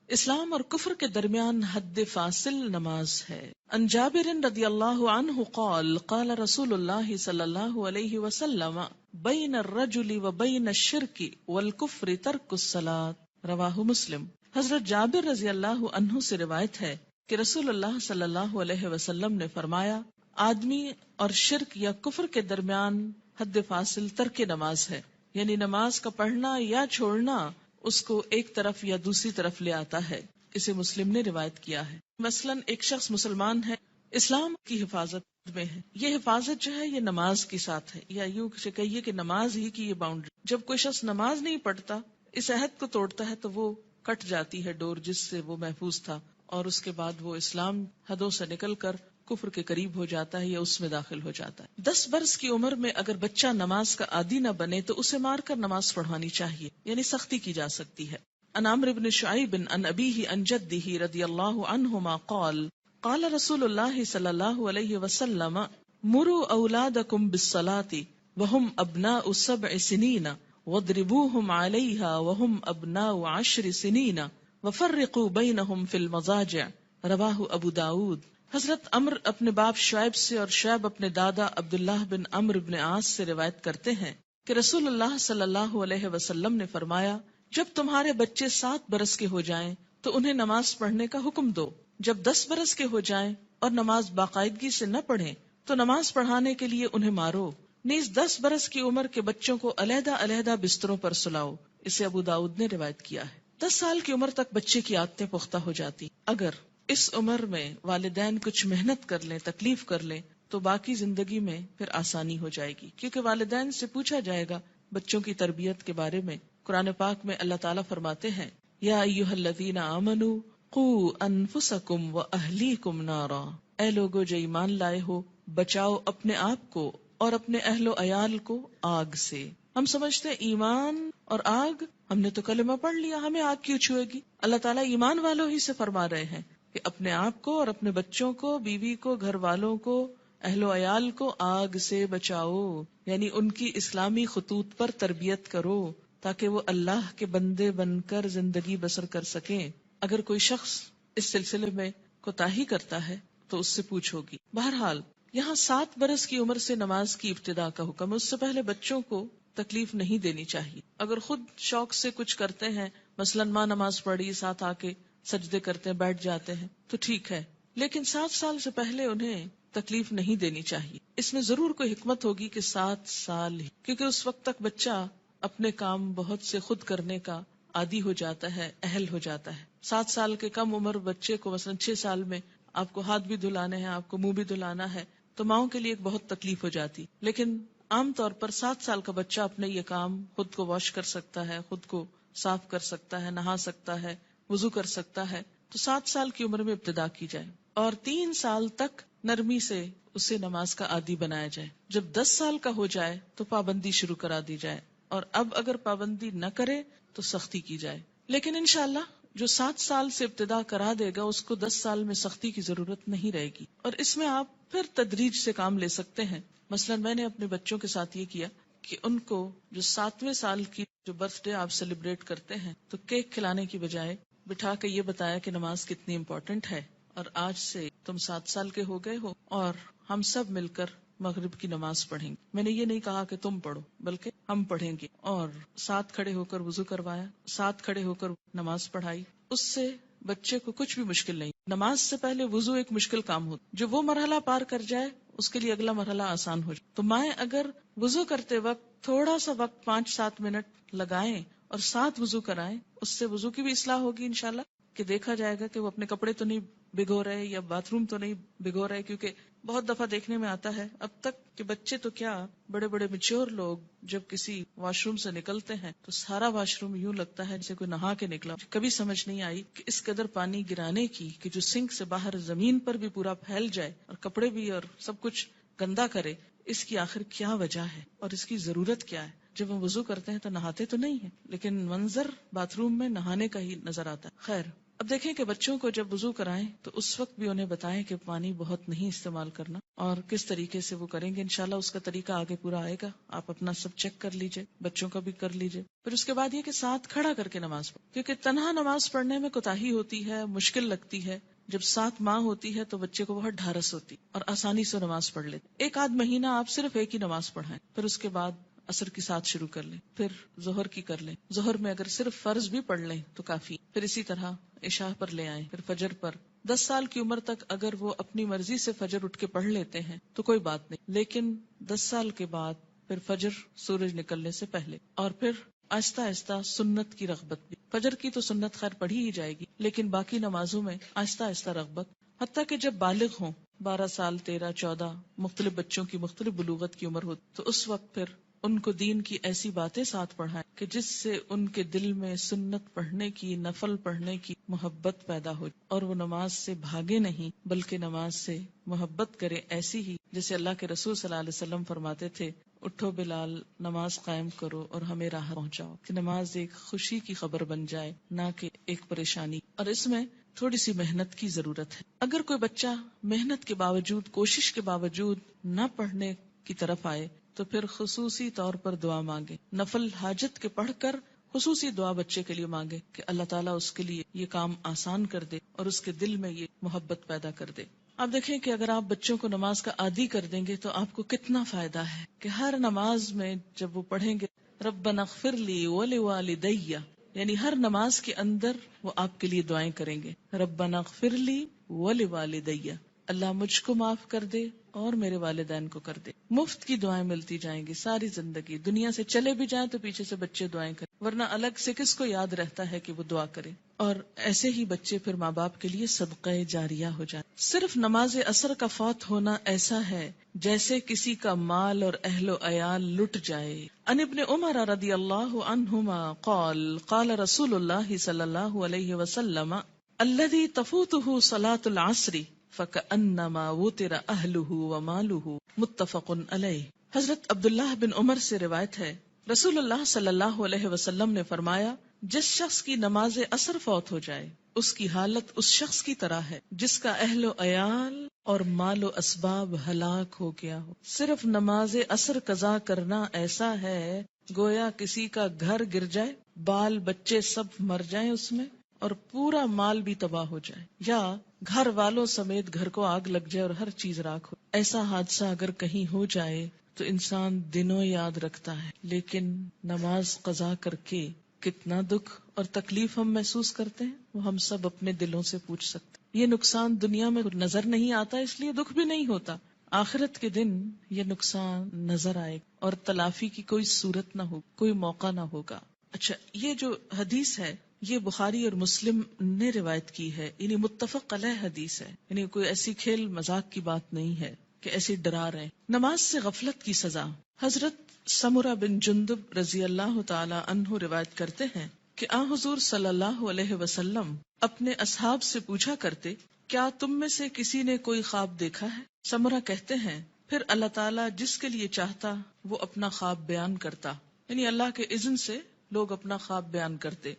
اسلام اور کفر کے درمیان حد فاصل نماز ہے. عن جابر رضی اللہ عنہ قال قال رسول اللہ صلی اللہ علیہ وسلم بین الرجل وبین الشرک والکفر ترک الصلاۃ، رواہ مسلم. حضرت جابر رضی اللہ عنہ سے روایت ہے کہ رسول اللہ صلی اللہ علیہ وسلم نے فرمایا، آدمی اور شرک یا کفر کے درمیان حد فاصل ترک نماز ہے، یعنی نماز کا پڑھنا یا چھوڑنا اس کو ایک طرف یا دوسری طرف لے آتا ہے. اسے مسلم نے روایت کیا ہے. مثلاً ایک شخص مسلمان ہے، اسلام کی حفاظت میں ہے، یہ حفاظت جو ہے یہ نماز کے ساتھ ہے، یا یوں کہیے کہ نماز ہی کی یہ باؤنڈری. جب کوئی شخص نماز نہیں پڑھتا، اس عہد کو توڑتا ہے تو وہ کٹ جاتی ہے ڈور جس سے وہ محفوظ تھا، اور اس کے بعد وہ اسلام حدوں سے نکل کر کفر کے قریب ہو جاتا ہے یا اس میں داخل ہو جاتا ہے. 10 برس کی عمر میں اگر بچہ نماز کا عادی نہ بنے تو اسے مار کر نماز پڑھوانی چاہیے، یعنی سختی کی جا سکتی ہے. عن عمرو بن شعیب عن ابیہ عن جدہ رضی اللہ عنہما قال قال رسول اللہ صلی اللہ علیہ وسلم مروا اولادکم بالصلاة وهم ابناء 7 سنین واضربوهم علیہا وهم ابناء 10 سنین وفرقوا بینہم فی المضاجع، رواہ ابو داود. حضرت عمر اپنے باپ شعیب سے اور شعیب اپنے دادا عبداللہ بن عمرو بن عاص سے روایت کرتے ہیں کہ رسول اللہ صلی اللہ علیہ وسلم نے فرمایا، جب تمہارے بچے 7 برس کے ہو جائیں تو انہیں نماز پڑھنے کا حکم دو، جب 10 برس کے ہو جائیں اور نماز باقاعدگی سے نہ پڑھیں تو نماز پڑھانے کے لیے انہیں مارو. نیز 10 برس کی عمر کے بچوں کو علیحدہ علیحدہ بستروں پر سلاؤ. اسے ابو داؤد نے روایت کیا ہے. 10 سال کی عمر تک بچے کی عادتیں پختہ ہو جاتی. اگر اس عمر میں والدین کچھ محنت کر لیں، تکلیف کر لیں، تو باقی زندگی میں پھر آسانی ہو جائے گی، کیونکہ والدین سے پوچھا جائے گا بچوں کی تربیت کے بارے میں. قرآن پاک میں اللہ تعالیٰ فرماتے ہیں، یا ایھا الذین آمنوا قوا انفسکم واہلیکم نارا، اے لوگو جو ایمان لائے ہو، بچاؤ اپنے آپ کو اور اپنے اہل و عیال کو آگ سے. ہم سمجھتے ہیں ایمان اور آگ، ہم نے تو کلمہ پڑھ لیا، ہمیں آگ کیوں چھوئے گی؟ اللہ تعالیٰ ایمان والوں ہی سے فرما رہے ہیں کہ اپنے آپ کو اور اپنے بچوں کو، بیوی کو، گھر والوں کو، اہل و عیال کو آگ سے بچاؤ، یعنی ان کی اسلامی خطوط پر تربیت کرو تاکہ وہ اللہ کے بندے بن کر زندگی بسر کر سکیں. اگر کوئی شخص اس سلسلے میں کوتاہی کرتا ہے تو اس سے پوچھ ہوگی. بہرحال یہاں 7 برس کی عمر سے نماز کی ابتدا کا حکم ہے. اس سے پہلے بچوں کو تکلیف نہیں دینی چاہیے. اگر خود شوق سے کچھ کرتے ہیں، مثلاً ماں نماز پڑھی، ساتھ آ کے سجدے کرتے ہیں، بیٹھ جاتے ہیں، تو ٹھیک ہے، لیکن 7 سال سے پہلے انہیں تکلیف نہیں دینی چاہیے. اس میں ضرور کوئی حکمت ہوگی کہ 7 سال ہی، کیونکہ اس وقت تک بچہ اپنے کام بہت سے خود کرنے کا عادی ہو جاتا ہے، اہل ہو جاتا ہے. 7 سال کے کم عمر بچے کو مثلاً 6 سال میں آپ کو ہاتھ بھی دھلانے ہیں، آپ کو منہ بھی دھلانا ہے، تو ماؤں کے لیے ایک بہت تکلیف ہو جاتی. لیکن عام طور پر 7 سال کا بچہ اپنے یہ کام خود کو واش کر سکتا ہے، خود کو صاف کر سکتا ہے، نہا سکتا ہے، وضو کر سکتا ہے. تو 7 سال کی عمر میں ابتدا کی جائے اور 3 سال تک نرمی سے اسے نماز کا عادی بنایا جائے. جب 10 سال کا ہو جائے تو پابندی شروع کرا دی جائے، اور اب اگر پابندی نہ کرے تو سختی کی جائے. لیکن انشاءاللہ جو 7 سال سے ابتدا کرا دے گا اس کو 10 سال میں سختی کی ضرورت نہیں رہے گی، اور اس میں آپ پھر تدریج سے کام لے سکتے ہیں. مثلا میں نے اپنے بچوں کے ساتھ یہ کیا کہ ان کو جو 7ویں سال کی جو برتھ ڈے آپ سیلیبریٹ کرتے ہیں تو کیک کھلانے کی بجائے بٹھا کے یہ بتایا کہ نماز کتنی امپورٹنٹ ہے، اور آج سے تم 7 سال کے ہو گئے ہو اور ہم سب مل کر مغرب کی نماز پڑھیں گے. میں نے یہ نہیں کہا کہ تم پڑھو بلکہ ہم پڑھیں گے، اور ساتھ کھڑے ہو کر وضو کروایا، ساتھ کھڑے ہو کر نماز پڑھائی. اس سے بچے کو کچھ بھی مشکل نہیں. نماز سے پہلے وضو ایک مشکل کام ہوتا، جو وہ مرحلہ پار کر جائے اس کے لیے اگلا مرحلہ آسان ہو جائے. تو مائیں اگر وضو کرتے وقت تھوڑا سا وقت 5-7 منٹ لگائیں اور 7 وضو کرائیں، اس سے وضو کی بھی اصلاح ہوگی انشاءاللہ، کہ دیکھا جائے گا کہ وہ اپنے کپڑے تو نہیں بھگو رہے یا باتھ روم تو نہیں بھگو رہے. کیونکہ بہت دفعہ دیکھنے میں آتا ہے اب تک کہ بچے تو کیا، بڑے بڑے میچور لوگ جب کسی واش روم سے نکلتے ہیں تو سارا واش روم یوں لگتا ہے جیسے کوئی نہا کے نکلا. کبھی سمجھ نہیں آئی کہ اس قدر پانی گرانے کی کہ جو سنک سے باہر زمین پر بھی پورا پھیل جائے اور کپڑے بھی اور سب کچھ گندا کرے، اس کی آخر کیا وجہ ہے اور اس کی ضرورت کیا ہے. جب ہم وضو کرتے ہیں تو نہاتے تو نہیں ہیں، لیکن منظر باتھ روم میں نہانے کا ہی نظر آتا ہے. خیر، اب دیکھیں کہ بچوں کو جب وضو کرائیں تو اس وقت بھی انہیں بتائیں کہ پانی بہت نہیں استعمال کرنا اور کس طریقے سے وہ کریں گے. انشاءاللہ اس کا طریقہ آگے پورا آئے گا، آپ اپنا سب چیک کر لیجئے، بچوں کا بھی کر لیجئے. پھر اس کے بعد یہ کہ ساتھ کھڑا کر کے نماز پڑھ، کیونکہ تنہا نماز پڑھنے میں کوتاہی ہوتی ہے، مشکل لگتی ہے. جب ساتھ ماں ہوتی ہے تو بچے کو بہت ڈھارس ہوتی اور آسانی سے نماز پڑھ لیتے. 1 آدھ مہینہ آپ صرف ایک ہی نماز پڑھائیں، پھر اس کے بعد عصر کی ساتھ شروع کر لیں، پھر ظہر کی کر لیں. ظہر میں اگر صرف فرض بھی پڑھ لیں تو کافی، پھر اسی طرح عشاء پر لے آئیں، پھر فجر پر. 10 سال کی عمر تک اگر وہ اپنی مرضی سے فجر اٹھ کے پڑھ لیتے ہیں تو کوئی بات نہیں، لیکن 10 سال کے بعد پھر فجر سورج نکلنے سے پہلے، اور پھر آہستہ آہستہ سنت کی رغبت بھی. فجر کی تو سنت خیر پڑھی ہی جائے گی، لیکن باقی نمازوں میں آہستہ آہستہ رغبت، حتیٰ کہ جب بالغ ہوں، 12 سال 13 14 مختلف بچوں کی مختلف بلوغت کی عمر ہوتی، تو اس وقت پھر ان کو دین کی ایسی باتیں ساتھ پڑھائیں کہ جس سے ان کے دل میں سنت پڑھنے کی، نفل پڑھنے کی محبت پیدا ہو، اور وہ نماز سے بھاگے نہیں بلکہ نماز سے محبت کرے، ایسی ہی جیسے اللہ کے رسول صلی اللہ علیہ وسلم فرماتے تھے، اٹھو بلال، نماز قائم کرو اور ہمیں راہ پہنچاؤ، کہ نماز ایک خوشی کی خبر بن جائے نہ کہ ایک پریشانی. اور اس میں تھوڑی سی محنت کی ضرورت ہے. اگر کوئی بچہ محنت کے باوجود، کوشش کے باوجود نہ پڑھنے کی طرف آئے تو پھر خصوصی طور پر دعا مانگے، نفل حاجت کے پڑھ کر خصوصی دعا بچے کے لیے مانگے کہ اللہ تعالیٰ اس کے لیے یہ کام آسان کر دے اور اس کے دل میں یہ محبت پیدا کر دے. آپ دیکھیں کہ اگر آپ بچوں کو نماز کا عادی کر دیں گے تو آپ کو کتنا فائدہ ہے کہ ہر نماز میں جب وہ پڑھیں گے ربنا اغفر لی ولوالدی، یعنی ہر نماز کے اندر وہ آپ کے لیے دعائیں کریں گے، ربنا اغفر لی ولوالدی، اللہ مجھ کو معاف کر دے اور میرے والدین کو کر دے. مفت کی دعائیں ملتی جائیں گی ساری زندگی. دنیا سے چلے بھی جائیں تو پیچھے سے بچے دعائیں کریں، ورنہ الگ سے کس کو یاد رہتا ہے کہ وہ دعا کرے. اور ایسے ہی بچے پھر ماں باپ کے لیے صدقہ جاریہ ہو جائے. صرف نماز عصر کا فوت ہونا ایسا ہے جیسے کسی کا مال اور اہل و عیال لٹ جائے. عن ابن عمر رضی اللہ عنہما قال قال رسول اللہ صلی اللہ علیہ وسلم الذی تفوتہ صلاۃ العصر فکأنما وتر اہلہ ومالہ، متفق علیہ. حضرت عبداللہ بن عمر سے روایت ہے، رسول اللہ صلی اللہ علیہ وسلم نے فرمایا، جس شخص کی نماز عصر فوت ہو جائے اس کی حالت اس شخص کی طرح ہے جس کا اہل و عیال اور مال و اسباب ہلاک ہو گیا ہو. صرف نماز عصر قضا کرنا ایسا ہے گویا کسی کا گھر گر جائے، بال بچے سب مر جائیں اس میں، اور پورا مال بھی تباہ ہو جائے، یا گھر والوں سمیت گھر کو آگ لگ جائے اور ہر چیز راکھ ہو. ایسا حادثہ اگر کہیں ہو جائے تو انسان دنوں یاد رکھتا ہے، لیکن نماز قضا کر کے کتنا دکھ اور تکلیف ہم محسوس کرتے ہیں وہ ہم سب اپنے دلوں سے پوچھ سکتے. یہ نقصان دنیا میں نظر نہیں آتا اس لیے دکھ بھی نہیں ہوتا، آخرت کے دن یہ نقصان نظر آئے اور تلافی کی کوئی صورت نہ ہو، کوئی موقع نہ ہوگا. اچھا، یہ جو حدیث ہے یہ بخاری اور مسلم نے روایت کی ہے، یعنی متفق علیہ حدیث ہے، یعنی کوئی ایسی کھیل مذاق کی بات نہیں ہے کہ ایسی ڈرا رہے. نماز سے غفلت کی سزا. حضرت سمرہ بن جندب رضی اللہ تعالی عنہ روایت کرتے ہیں کہ حضور صلی اللہ علیہ وسلم اپنے اصحاب سے پوچھا کرتے، کیا تم میں سے کسی نے کوئی خواب دیکھا ہے؟ سمرہ کہتے ہیں پھر اللہ تعالیٰ جس کے لیے چاہتا وہ اپنا خواب بیان کرتا، یعنی اللہ کے اذن سے لوگ اپنا خواب بیان کرتے.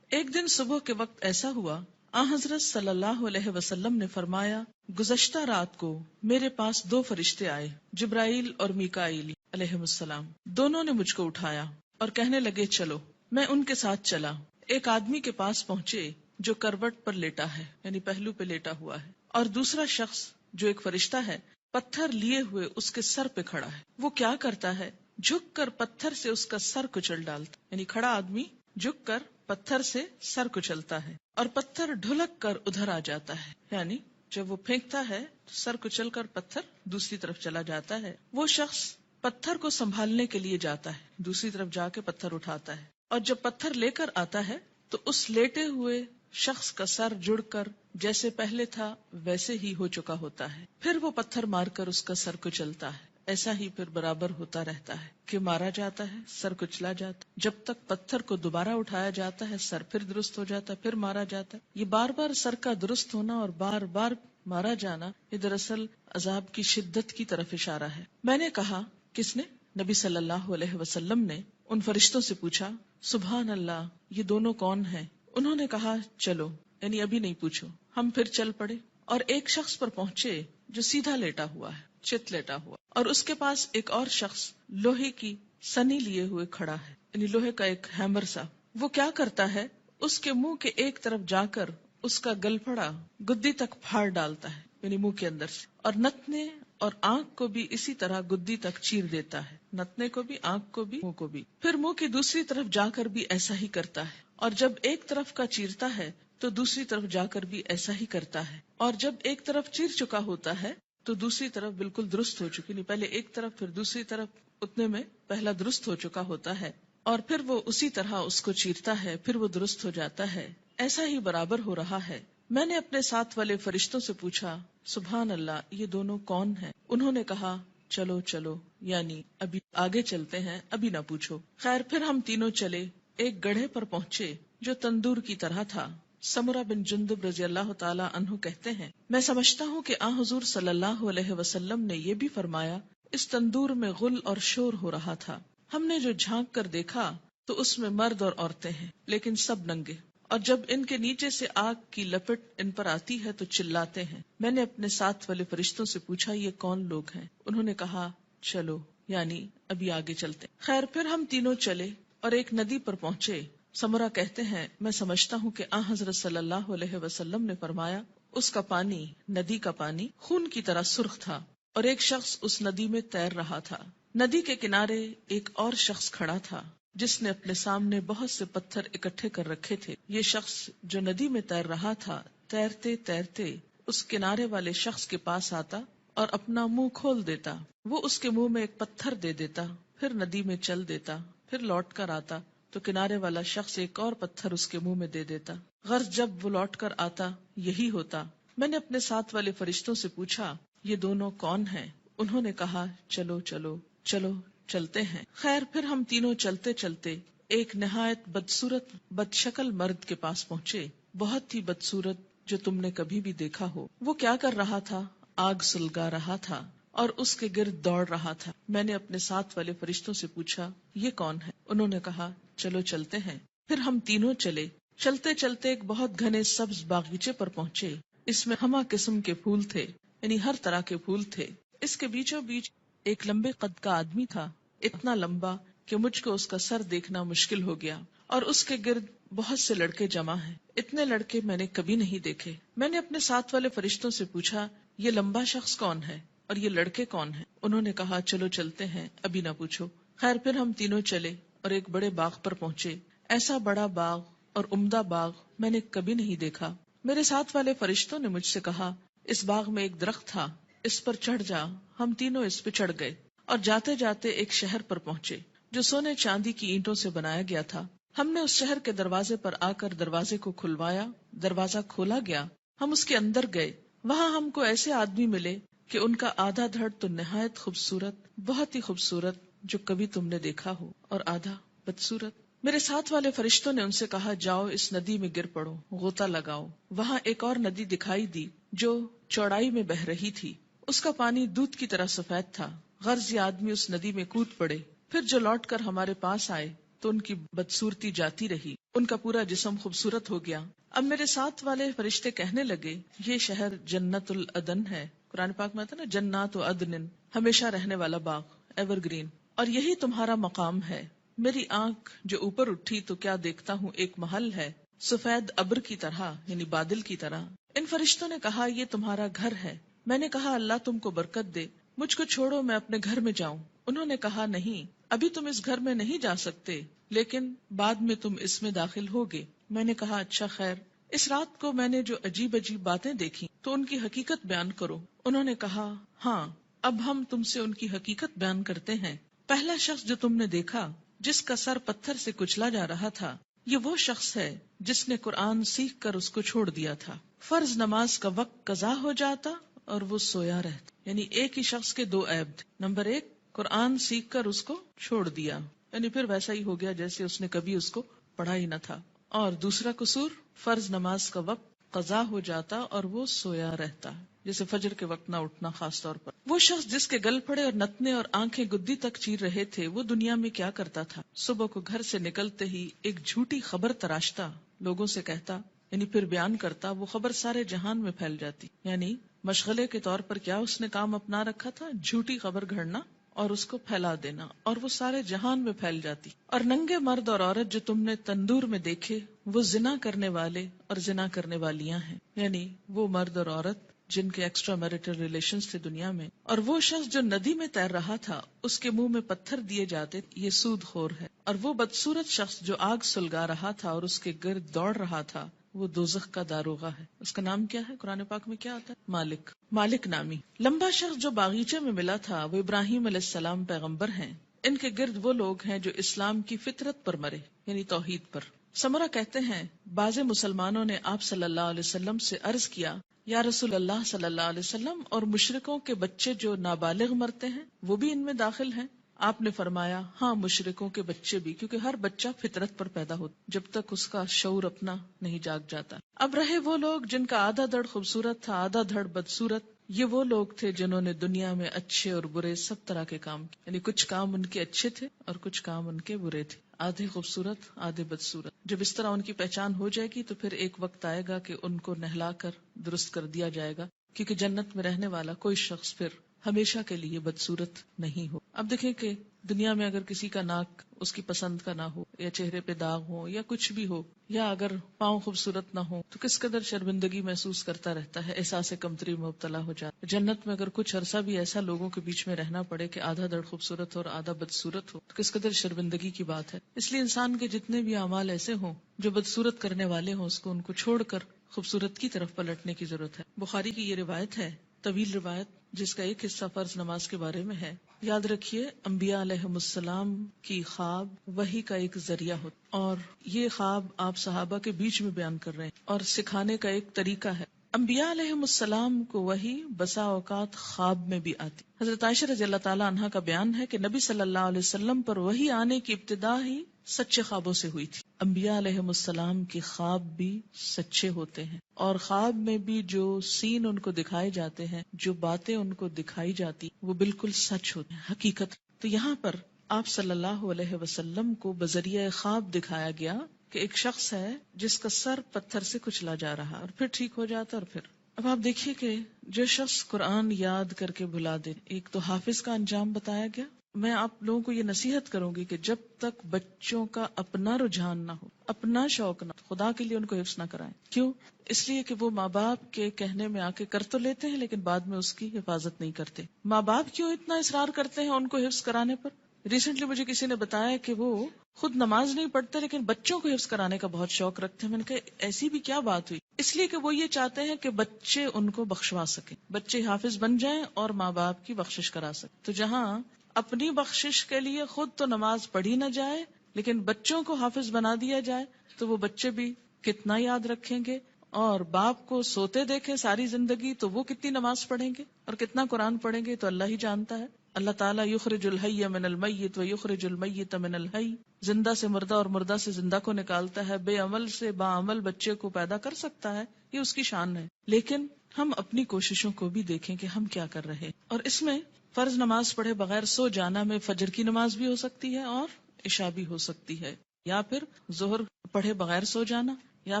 ایک دن صبح کے وقت ایسا ہوا، حضرت صلی اللہ علیہ وسلم نے فرمایا، گزشتہ رات کو میرے پاس 2 فرشتے آئے، جبرائیل اور میکائیل علیہ السلام. دونوں نے مجھ کو اٹھایا اور کہنے لگے چلو. میں ان کے ساتھ چلا. ایک آدمی کے پاس پہنچے جو کروٹ پر لیٹا ہے، یعنی پہلو پہ لیٹا ہوا ہے، اور دوسرا شخص جو ایک فرشتہ ہے پتھر لیے ہوئے اس کے سر پہ کھڑا ہے. وہ کیا کرتا ہے؟ جھک کر پتھر سے اس کا سر کچل ڈالتا، یعنی کھڑا آدمی جھک کر پتھر سے سر کچلتا ہے اور پتھر ڈھلک کر ادھر آ جاتا ہے، یعنی جب وہ پھینکتا ہے تو سر کچل کر پتھر دوسری طرف چلا جاتا ہے. وہ شخص پتھر کو سنبھالنے کے لیے جاتا ہے، دوسری طرف جا کے پتھر اٹھاتا ہے. اور جب پتھر لے کر آتا ہے تو اس لیٹے ہوئے شخص کا سر جڑ کر جیسے پہلے تھا ویسے ہی ہو چکا ہوتا ہے، پھر وہ پتھر مار کر اس کا سر کچلتا ہے، ایسا ہی پھر برابر ہوتا رہتا ہے کہ مارا جاتا ہے، سر کچلا جاتا ہے، جب تک پتھر کو دوبارہ اٹھایا جاتا ہے سر پھر درست ہو جاتا ہے، پھر مارا جاتا ہے۔ یہ بار بار سر کا درست ہونا اور بار بار مارا جانا یہ دراصل عذاب کی شدت کی طرف اشارہ ہے۔ میں نے کہا، کس نے؟ نبی صلی اللہ علیہ وسلم نے ان فرشتوں سے پوچھا، سبحان اللہ، یہ دونوں کون ہیں؟ انہوں نے کہا، چلو، یعنی ابھی نہیں پوچھو۔ ہم پھر چل پڑے اور ایک شخص پر پہنچے جو سیدھا لیٹا ہوا ہے، چت لیٹا ہوا، اور اس کے پاس ایک اور شخص لوہے کی سنی لیے ہوئے کھڑا ہے، یعنی لوہے کا ایک ہیمر سا۔ وہ کیا کرتا ہے، اس کے منہ کے ایک طرف جا کر اس کا گلپھڑا گدی تک پھاڑ ڈالتا ہے، یعنی منہ کے اندر سے، اور نتنے اور آنکھ کو بھی اسی طرح گدی تک چیر دیتا ہے، نتنے کو بھی، آنکھ کو بھی، منہ کو بھی۔ پھر منہ کی دوسری طرف جا کر بھی ایسا ہی کرتا ہے، اور جب ایک طرف کا چیرتا ہے تو دوسری طرف جا کر بھی ایسا ہی کرتا ہے، اور جب ایک طرف چیر چکا ہوتا ہے تو دوسری طرف بالکل درست ہو چکی، نہیں پہلے ایک طرف پھر دوسری طرف، اتنے میں پہلا درست ہو چکا ہوتا ہے، اور پھر وہ اسی طرح اس کو چیرتا ہے، پھر وہ درست ہو جاتا ہے، ایسا ہی برابر ہو رہا ہے۔ میں نے اپنے ساتھ والے فرشتوں سے پوچھا، سبحان اللہ، یہ دونوں کون ہیں؟ انہوں نے کہا، چلو چلو، یعنی ابھی آگے چلتے ہیں، ابھی نہ پوچھو۔ خیر، پھر ہم تینوں چلے، ایک گڑھے پر پہنچے جو تندور کی طرح تھا۔ سمرہ بن جندب رضی اللہ تعالی عنہ کہتے ہیں، میں سمجھتا ہوں کہ حضور صلی اللہ علیہ وسلم نے یہ بھی فرمایا، اس تندور میں غل اور شور ہو رہا تھا۔ ہم نے جو جھانک کر دیکھا تو اس میں مرد اور عورتیں ہیں، لیکن سب ننگے، اور جب ان کے نیچے سے آگ کی لپٹ ان پر آتی ہے تو چلاتے ہیں۔ میں نے اپنے ساتھ والے فرشتوں سے پوچھا، یہ کون لوگ ہیں؟ انہوں نے کہا، چلو، یعنی ابھی آگے چلتے۔ خیر، پھر ہم تینوں چلے اور ایک ندی پر پہنچے۔ سمرہ کہتے ہیں، میں سمجھتا ہوں کہ حضرت صلی اللہ علیہ وسلم نے فرمایا، اس کا پانی، ندی کا پانی، خون کی طرح سرخ تھا، اور ایک شخص اس ندی میں تیر رہا تھا۔ ندی کے کنارے ایک اور شخص کھڑا تھا جس نے اپنے سامنے بہت سے پتھر اکٹھے کر رکھے تھے۔ یہ شخص جو ندی میں تیر رہا تھا، تیرتے تیرتے اس کنارے والے شخص کے پاس آتا اور اپنا منہ کھول دیتا۔ وہ اس کے منہ میں ایک پتھر دے دیتا، پھر ندی میں چل دیتا، پھر لوٹ کر آتا تو کنارے والا شخص ایک اور پتھر اس کے منہ میں دے دیتا۔ غرض جب وہ لوٹ کر آتا یہی ہوتا۔ میں نے اپنے ساتھ والے فرشتوں سے پوچھا، یہ دونوں کون ہیں؟ انہوں نے کہا، چلو چلو چلو، چلتے ہیں۔ خیر، پھر ہم تینوں چلتے چلتے ایک نہایت بدصورت بد شکل مرد کے پاس پہنچے، بہت ہی بدصورت جو تم نے کبھی بھی دیکھا ہو۔ وہ کیا کر رہا تھا؟ آگ سلگا رہا تھا اور اس کے گرد دوڑ رہا تھا۔ میں نے اپنے ساتھ والے فرشتوں سے پوچھا، یہ کون ہے؟ انہوں نے کہا، چلو چلتے ہیں۔ پھر ہم تینوں چلے، چلتے چلتے ایک بہت گھنے سبز باغیچے پر پہنچے۔ اس میں ہمہ قسم کے پھول تھے، یعنی ہر طرح کے پھول تھے۔ اس کے بیچوں بیچ ایک لمبے قد کا آدمی تھا، اتنا لمبا کہ مجھ کو اس کا سر دیکھنا مشکل ہو گیا، اور اس کے گرد بہت سے لڑکے جمع ہیں۔ اتنے لڑکے میں نے کبھی نہیں دیکھے۔ میں نے اپنے ساتھ والے فرشتوں سے پوچھا، یہ لمبا شخص کون ہے اور یہ لڑکے کون ہیں؟ انہوں نے کہا، چلو چلتے ہیں، ابھی نہ پوچھو۔ خیر، پھر ہم تینوں چلے اور ایک بڑے باغ پر پہنچے۔ ایسا بڑا باغ اور عمدہ باغ میں نے کبھی نہیں دیکھا۔ میرے ساتھ والے فرشتوں نے مجھ سے کہا، اس باغ میں ایک درخت تھا، اس پر چڑھ جا۔ ہم تینوں اس پہ چڑھ گئے اور جاتے جاتے ایک شہر پر پہنچے جو سونے چاندی کی اینٹوں سے بنایا گیا تھا۔ ہم نے اس شہر کے دروازے پر آ کر دروازے کو کھلوایا، دروازہ کھولا گیا، ہم اس کے اندر گئے۔ وہاں ہم کو ایسے آدمی ملے کہ ان کا آدھا دھڑ تو نہایت خوبصورت، بہت ہی خوبصورت جو کبھی تم نے دیکھا ہو، اور آدھا بدصورت۔ میرے ساتھ والے فرشتوں نے ان سے کہا، جاؤ اس ندی میں گر پڑو، غوطہ لگاؤ۔ وہاں ایک اور ندی دکھائی دی جو چوڑائی میں بہ رہی تھی، اس کا پانی دودھ کی طرح سفید تھا۔ غرض یہ آدمی اس ندی میں کود پڑے، پھر جو لوٹ کر ہمارے پاس آئے تو ان کی بدصورتی جاتی رہی، ان کا پورا جسم خوبصورت ہو گیا۔ اب میرے ساتھ والے فرشتے کہنے لگے، یہ شہر جنت العدن ہے، قرآن پاک میں آتا نا جنات و عدن، ہمیشہ رہنے والا باغ، ایور گرین، اور یہی تمہارا مقام ہے۔ میری آنکھ جو اوپر اٹھی تو کیا دیکھتا ہوں، ایک محل ہے سفید ابر کی طرح، یعنی بادل کی طرح۔ ان فرشتوں نے کہا، یہ تمہارا گھر ہے۔ میں نے کہا، اللہ تم کو برکت دے، مجھ کو چھوڑو، میں اپنے گھر میں جاؤں۔ انہوں نے کہا، نہیں، ابھی تم اس گھر میں نہیں جا سکتے، لیکن بعد میں تم اس میں داخل ہوگے۔ میں نے کہا، اچھا، خیر۔ اس رات کو میں نے جو عجیب عجیب باتیں دیکھی تو ان کی حقیقت بیان کرو۔ انہوں نے کہا، ہاں، اب ہم تم سے ان کی حقیقت بیان کرتے ہیں۔ پہلا شخص جو تم نے دیکھا جس کا سر پتھر سے کچلا جا رہا تھا، یہ وہ شخص ہے جس نے قرآن سیکھ کر اس کو چھوڑ دیا تھا، فرض نماز کا وقت قضا ہو جاتا اور وہ سویا رہتا. یعنی ایک ہی شخص کے دو عیب تھے. نمبر ایک، قرآن سیکھ کر اس کو چھوڑ دیا، یعنی پھر ویسا ہی ہو گیا جیسے اس نے کبھی اس کو پڑھا ہی نہ تھا. اور دوسرا قصور، فرض نماز کا وقت قضا ہو جاتا اور وہ سویا رہتا، جیسے فجر کے وقت نہ اٹھنا خاص طور پر. وہ شخص جس کے گل پھڑے اور نتنے اور آنکھیں گدی تک چیر رہے تھے، وہ دنیا میں کیا کرتا تھا؟ صبح کو گھر سے نکلتے ہی ایک جھوٹی خبر تراشتا، لوگوں سے کہتا، یعنی پھر بیان کرتا، وہ خبر سارے جہان میں پھیل جاتی. یعنی مشغلے کے طور پر کیا اس نے کام اپنا رکھا تھا؟ جھوٹی خبر گھڑنا اور اس کو پھیلا دینا، اور وہ سارے جہان میں پھیل جاتی. اور ننگے مرد اور عورت جو تم نے تندور میں دیکھے، وہ زنا کرنے والے اور زنا کرنے والیاں ہیں. یعنی وہ مرد اور عورت جن کے ایکسٹرا میرٹل ریلیشنز تھے دنیا میں. اور وہ شخص جو ندی میں تیر رہا تھا، اس کے منہ میں پتھر دیے جاتے، یہ سود خور ہے. اور وہ بدصورت شخص جو آگ سلگا رہا تھا اور اس کے گرد دوڑ رہا تھا، وہ دوزخ کا داروغہ ہے. اس کا نام کیا ہے؟ قرآن پاک میں کیا آتا ہے؟ مالک. مالک نامی. لمبا شخص جو باغیچے میں ملا تھا، وہ ابراہیم علیہ السلام پیغمبر ہیں. ان کے گرد وہ لوگ ہیں جو اسلام کی فطرت پر مرے، یعنی توحید پر. سمرہ کہتے ہیں، بعض مسلمانوں نے آپ صلی اللہ علیہ وسلم سے عرض کیا، یا رسول اللہ صلی اللہ علیہ وسلم، اور مشرکوں کے بچے جو نابالغ مرتے ہیں وہ بھی ان میں داخل ہیں؟ آپ نے فرمایا، ہاں، مشرکوں کے بچے بھی، کیونکہ ہر بچہ فطرت پر پیدا ہوتا جب تک اس کا شعور اپنا نہیں جاگ جاتا. اب رہے وہ لوگ جن کا آدھا دھڑ خوبصورت تھا، آدھا دھڑ بدصورت. یہ وہ لوگ تھے جنہوں نے دنیا میں اچھے اور برے سب طرح کے کام کیے، یعنی کچھ کام ان کے اچھے تھے اور کچھ کام ان کے برے تھے. آدھے خوبصورت، آدھے بدصورت. جب اس طرح ان کی پہچان ہو جائے گی تو پھر ایک وقت آئے گا کہ ان کو نہلا کر درست کر دیا جائے گا، کیونکہ جنت میں رہنے والا کوئی شخص پھر ہمیشہ کے لیے بدصورت نہیں ہو. اب دیکھیں کہ دنیا میں اگر کسی کا ناک اس کی پسند کا نہ ہو، یا چہرے پہ داغ ہو، یا کچھ بھی ہو، یا اگر پاؤں خوبصورت نہ ہو، تو کس قدر شرمندگی محسوس کرتا رہتا ہے، احساس کمتری میں مبتلا ہو جاتا. جنت میں اگر کچھ عرصہ بھی ایسا لوگوں کے بیچ میں رہنا پڑے کہ آدھا دھڑ خوبصورت ہو اور آدھا بدصورت ہو، تو کس قدر شرمندگی کی بات ہے. اس لیے انسان کے جتنے بھی اعمال ایسے ہوں جو بدصورت کرنے والے ہوں، اس کو ان کو چھوڑ کر خوبصورت کی طرف پلٹنے کی ضرورت ہے. بخاری کی یہ روایت ہے، طویل روایت، جس کا ایک حصہ فرض نماز کے بارے میں ہے. یاد رکھیے، انبیاء علیہم السلام کی خواب وحی کا ایک ذریعہ ہوتا، اور یہ خواب آپ صحابہ کے بیچ میں بیان کر رہے ہیں اور سکھانے کا ایک طریقہ ہے. انبیاء علیہم السلام کو وحی بسا اوقات خواب میں بھی آتی. حضرت عائشہ رضی اللہ تعالی عنہا کا بیان ہے کہ نبی صلی اللہ علیہ وسلم پر وحی آنے کی ابتدا ہی سچے خوابوں سے ہوئی تھی. انبیاء علیہم السلام کے خواب بھی سچے ہوتے ہیں، اور خواب میں بھی جو سین ان کو دکھائے جاتے ہیں، جو باتیں ان کو دکھائی جاتی، وہ بالکل سچ ہوتے ہیں، حقیقت. تو یہاں پر آپ صلی اللہ علیہ وسلم کو بذریعہ خواب دکھایا گیا کہ ایک شخص ہے جس کا سر پتھر سے کچلا جا رہا اور پھر ٹھیک ہو جاتا. اور پھر اب آپ دیکھیے کہ جو شخص قرآن یاد کر کے بھلا دے، ایک تو حافظ کا انجام بتایا گیا. میں آپ لوگوں کو یہ نصیحت کروں گی کہ جب تک بچوں کا اپنا رجحان نہ ہو، اپنا شوق نہ، خدا کے لیے ان کو حفظ نہ کرائیں. کیوں؟ اس لیے کہ وہ ماں باپ کے کہنے میں آ کے کر تو لیتے ہیں لیکن بعد میں اس کی حفاظت نہیں کرتے. ماں باپ کیوں اتنا اصرار کرتے ہیں ان کو حفظ کرانے پر؟ ریسنٹلی مجھے کسی نے بتایا کہ وہ خود نماز نہیں پڑھتے لیکن بچوں کو حفظ کرانے کا بہت شوق رکھتے ہیں. میں نے کہا ایسی بھی کیا بات ہوئی؟ اس لیے کہ وہ یہ چاہتے ہیں کہ بچے ان کو بخشوا سکیں، بچے حافظ بن جائیں اور ماں باپ کی بخشش کرا سکیں. تو جہاں اپنی بخشش کے لیے خود تو نماز پڑھی نہ جائے لیکن بچوں کو حافظ بنا دیا جائے، تو وہ بچے بھی کتنا یاد رکھیں گے، اور باپ کو سوتے دیکھیں ساری زندگی تو وہ کتنی نماز پڑھیں گے اور کتنا قرآن پڑھیں گے، تو اللہ ہی جانتا ہے. اللہ تعالیٰ یخرج الحی من المیت و یخرج المیت من الحی، زندہ سے مردہ اور مردہ سے زندہ کو نکالتا ہے، بے عمل سے باعمل بچے کو پیدا کر سکتا ہے، یہ اس کی شان ہے. لیکن ہم اپنی کوششوں کو بھی دیکھیں کہ ہم کیا کر رہے. اور اس میں فرض نماز پڑھے بغیر سو جانا میں فجر کی نماز بھی ہو سکتی ہے اور عشاء بھی ہو سکتی ہے، یا پھر ظہر پڑھے بغیر سو جانا، یا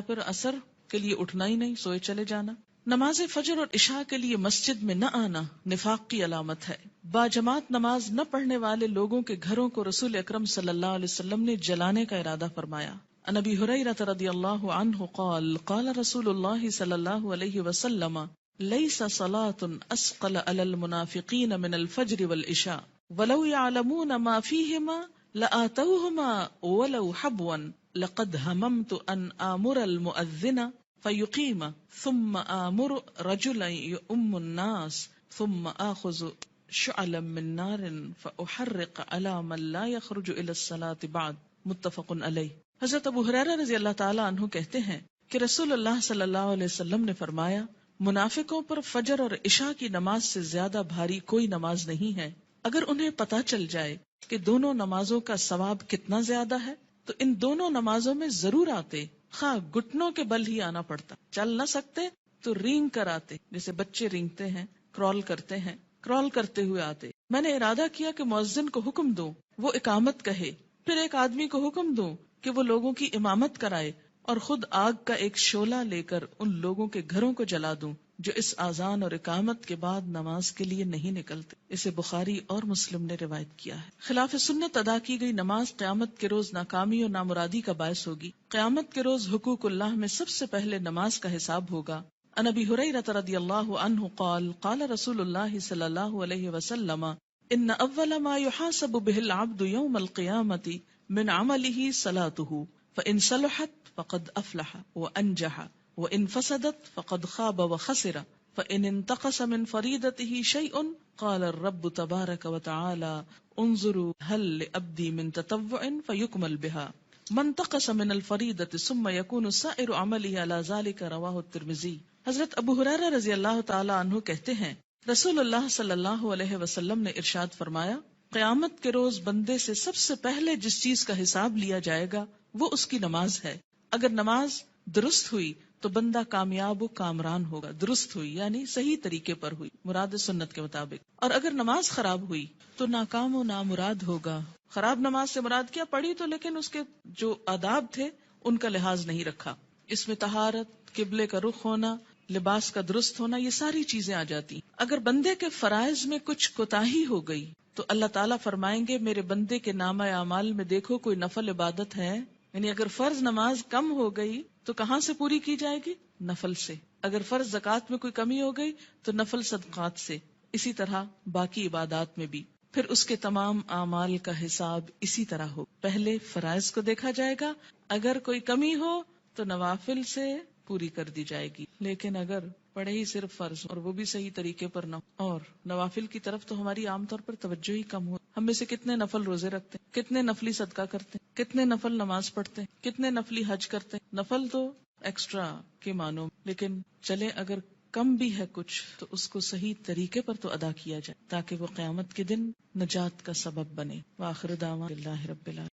پھر عصر کے لیے اٹھنا ہی نہیں، سوئے چلے جانا. نماز فجر اور عشاء کے لیے مسجد میں نہ آنا نفاق کی علامت ہے. باجماعت نماز نہ پڑھنے والے لوگوں کے گھروں کو رسول اکرم صلی اللہ علیہ وسلم نے جلانے کا ارادہ فرمایا. عن ابی ہریرہ رضی اللہ عنہ قال قال رسول اللہ صلی اللہ علیہ وسلم لیس صلاة اسقل علی المنافقین من الفجر والعشاء ولو يعلمون ما فيهما لآتوهما ولو حبوا لقد هممت ان آمر المؤذن فيقيم ثم آمر رجلا يؤم الناس ثم آخذ شعلا من نار فأحرق على من لا يخرج إلى الصلاة بعد متفق علیہ۔ حضرت ابو ہریرہ رضی اللہ تعالی عنہ کہتے ہیں کہ رسول اللہ صلی اللہ علیہ وسلم نے فرمایا، منافقوں پر فجر اور عشاء کی نماز سے زیادہ بھاری کوئی نماز نہیں ہے۔ اگر انہیں پتہ چل جائے کہ دونوں نمازوں کا ثواب کتنا زیادہ ہے تو ان دونوں نمازوں میں ضرور آتے، خواہ گھٹنوں کے بل ہی آنا پڑتا، چل نہ سکتے تو رینگ کر آتے، جیسے بچے رینگتے ہیں، کرال کرتے ہیں، کرال کرتے ہوئے آتے۔ میں نے ارادہ کیا کہ مؤذن کو حکم دوں وہ اقامت کہے، پھر ایک آدمی کو حکم دوں کہ وہ لوگوں کی امامت کرائے، اور خود آگ کا ایک شعلہ لے کر ان لوگوں کے گھروں کو جلا دوں جو اس اذان اور اقامت کے بعد نماز کے لیے نہیں نکلتے۔ اسے بخاری اور مسلم نے روایت کیا ہے۔ خلاف سنت ادا کی گئی نماز قیامت کے روز ناکامی اور نامرادی کا باعث ہوگی۔ قیامت کے روز حقوق اللہ میں سب سے پہلے نماز کا حساب ہوگا۔ عن ابی ہریرہ رضی اللہ عنہ قال قال رسول اللہ صلی اللہ علیہ وسلم ان اول ما يحاسب به العبد يوم القيامة من عمله صلاته فإن صلحت فقد افلح وانجح وإن فسدت فقد خاب وخسر فإن انتقص من فريضته شيء قال الرب تبارك وتعالى انظروا هل لعبدي من تطوع فيكمل بها من انتقص من الفريضة ثم يكون سائر عمله على ذلك رواه الترمذي۔ حضرت ابو ہریرہ رضی اللہ تعالی عنہ کہتے ہیں رسول اللہ صلی اللہ علیہ وسلم نے ارشاد فرمایا، قیامت کے روز بندے سے سب سے پہلے جس چیز کا حساب لیا جائے گا وہ اس کی نماز ہے۔ اگر نماز درست ہوئی تو بندہ کامیاب و کامران ہوگا۔ درست ہوئی یعنی صحیح طریقے پر ہوئی، مراد سنت کے مطابق، اور اگر نماز خراب ہوئی تو ناکام و نامراد ہوگا۔ خراب نماز سے مراد کیا؟ پڑھی تو لیکن اس کے جو آداب تھے ان کا لحاظ نہیں رکھا۔ اس میں طہارت، قبلے کا رخ ہونا، لباس کا درست ہونا، یہ ساری چیزیں آ جاتی۔ اگر بندے کے فرائض میں کچھ کوتاہی ہو گئی تو اللہ تعالیٰ فرمائیں گے میرے بندے کے نامہ اعمال میں دیکھو کوئی نفل عبادت ہے، یعنی اگر فرض نماز کم ہو گئی تو کہاں سے پوری کی جائے گی؟ نفل سے۔ اگر فرض زکوٰۃ میں کوئی کمی ہو گئی تو نفل صدقات سے، اسی طرح باقی عبادات میں بھی۔ پھر اس کے تمام اعمال کا حساب اسی طرح ہو، پہلے فرائض کو دیکھا جائے گا، اگر کوئی کمی ہو تو نوافل سے پوری کر دی جائے گی، لیکن اگر پڑھے ہی صرف فرض اور وہ بھی صحیح طریقے پر نہ، اور نوافل کی طرف تو ہماری عام طور پر توجہ ہی کم ہو۔ ہم میں سے کتنے نفل روزے رکھتے ہیں، کتنے نفلی صدقہ کرتے ہیں، کتنے نفل نماز پڑھتے ہیں، کتنے نفلی حج کرتے ہیں۔ نفل تو ایکسٹرا کے معنوں، لیکن چلے اگر کم بھی ہے کچھ تو اس کو صحیح طریقے پر تو ادا کیا جائے تاکہ وہ قیامت کے دن نجات کا سبب بنے۔ وآخر دعوانا الحمدللہ رب العالمین۔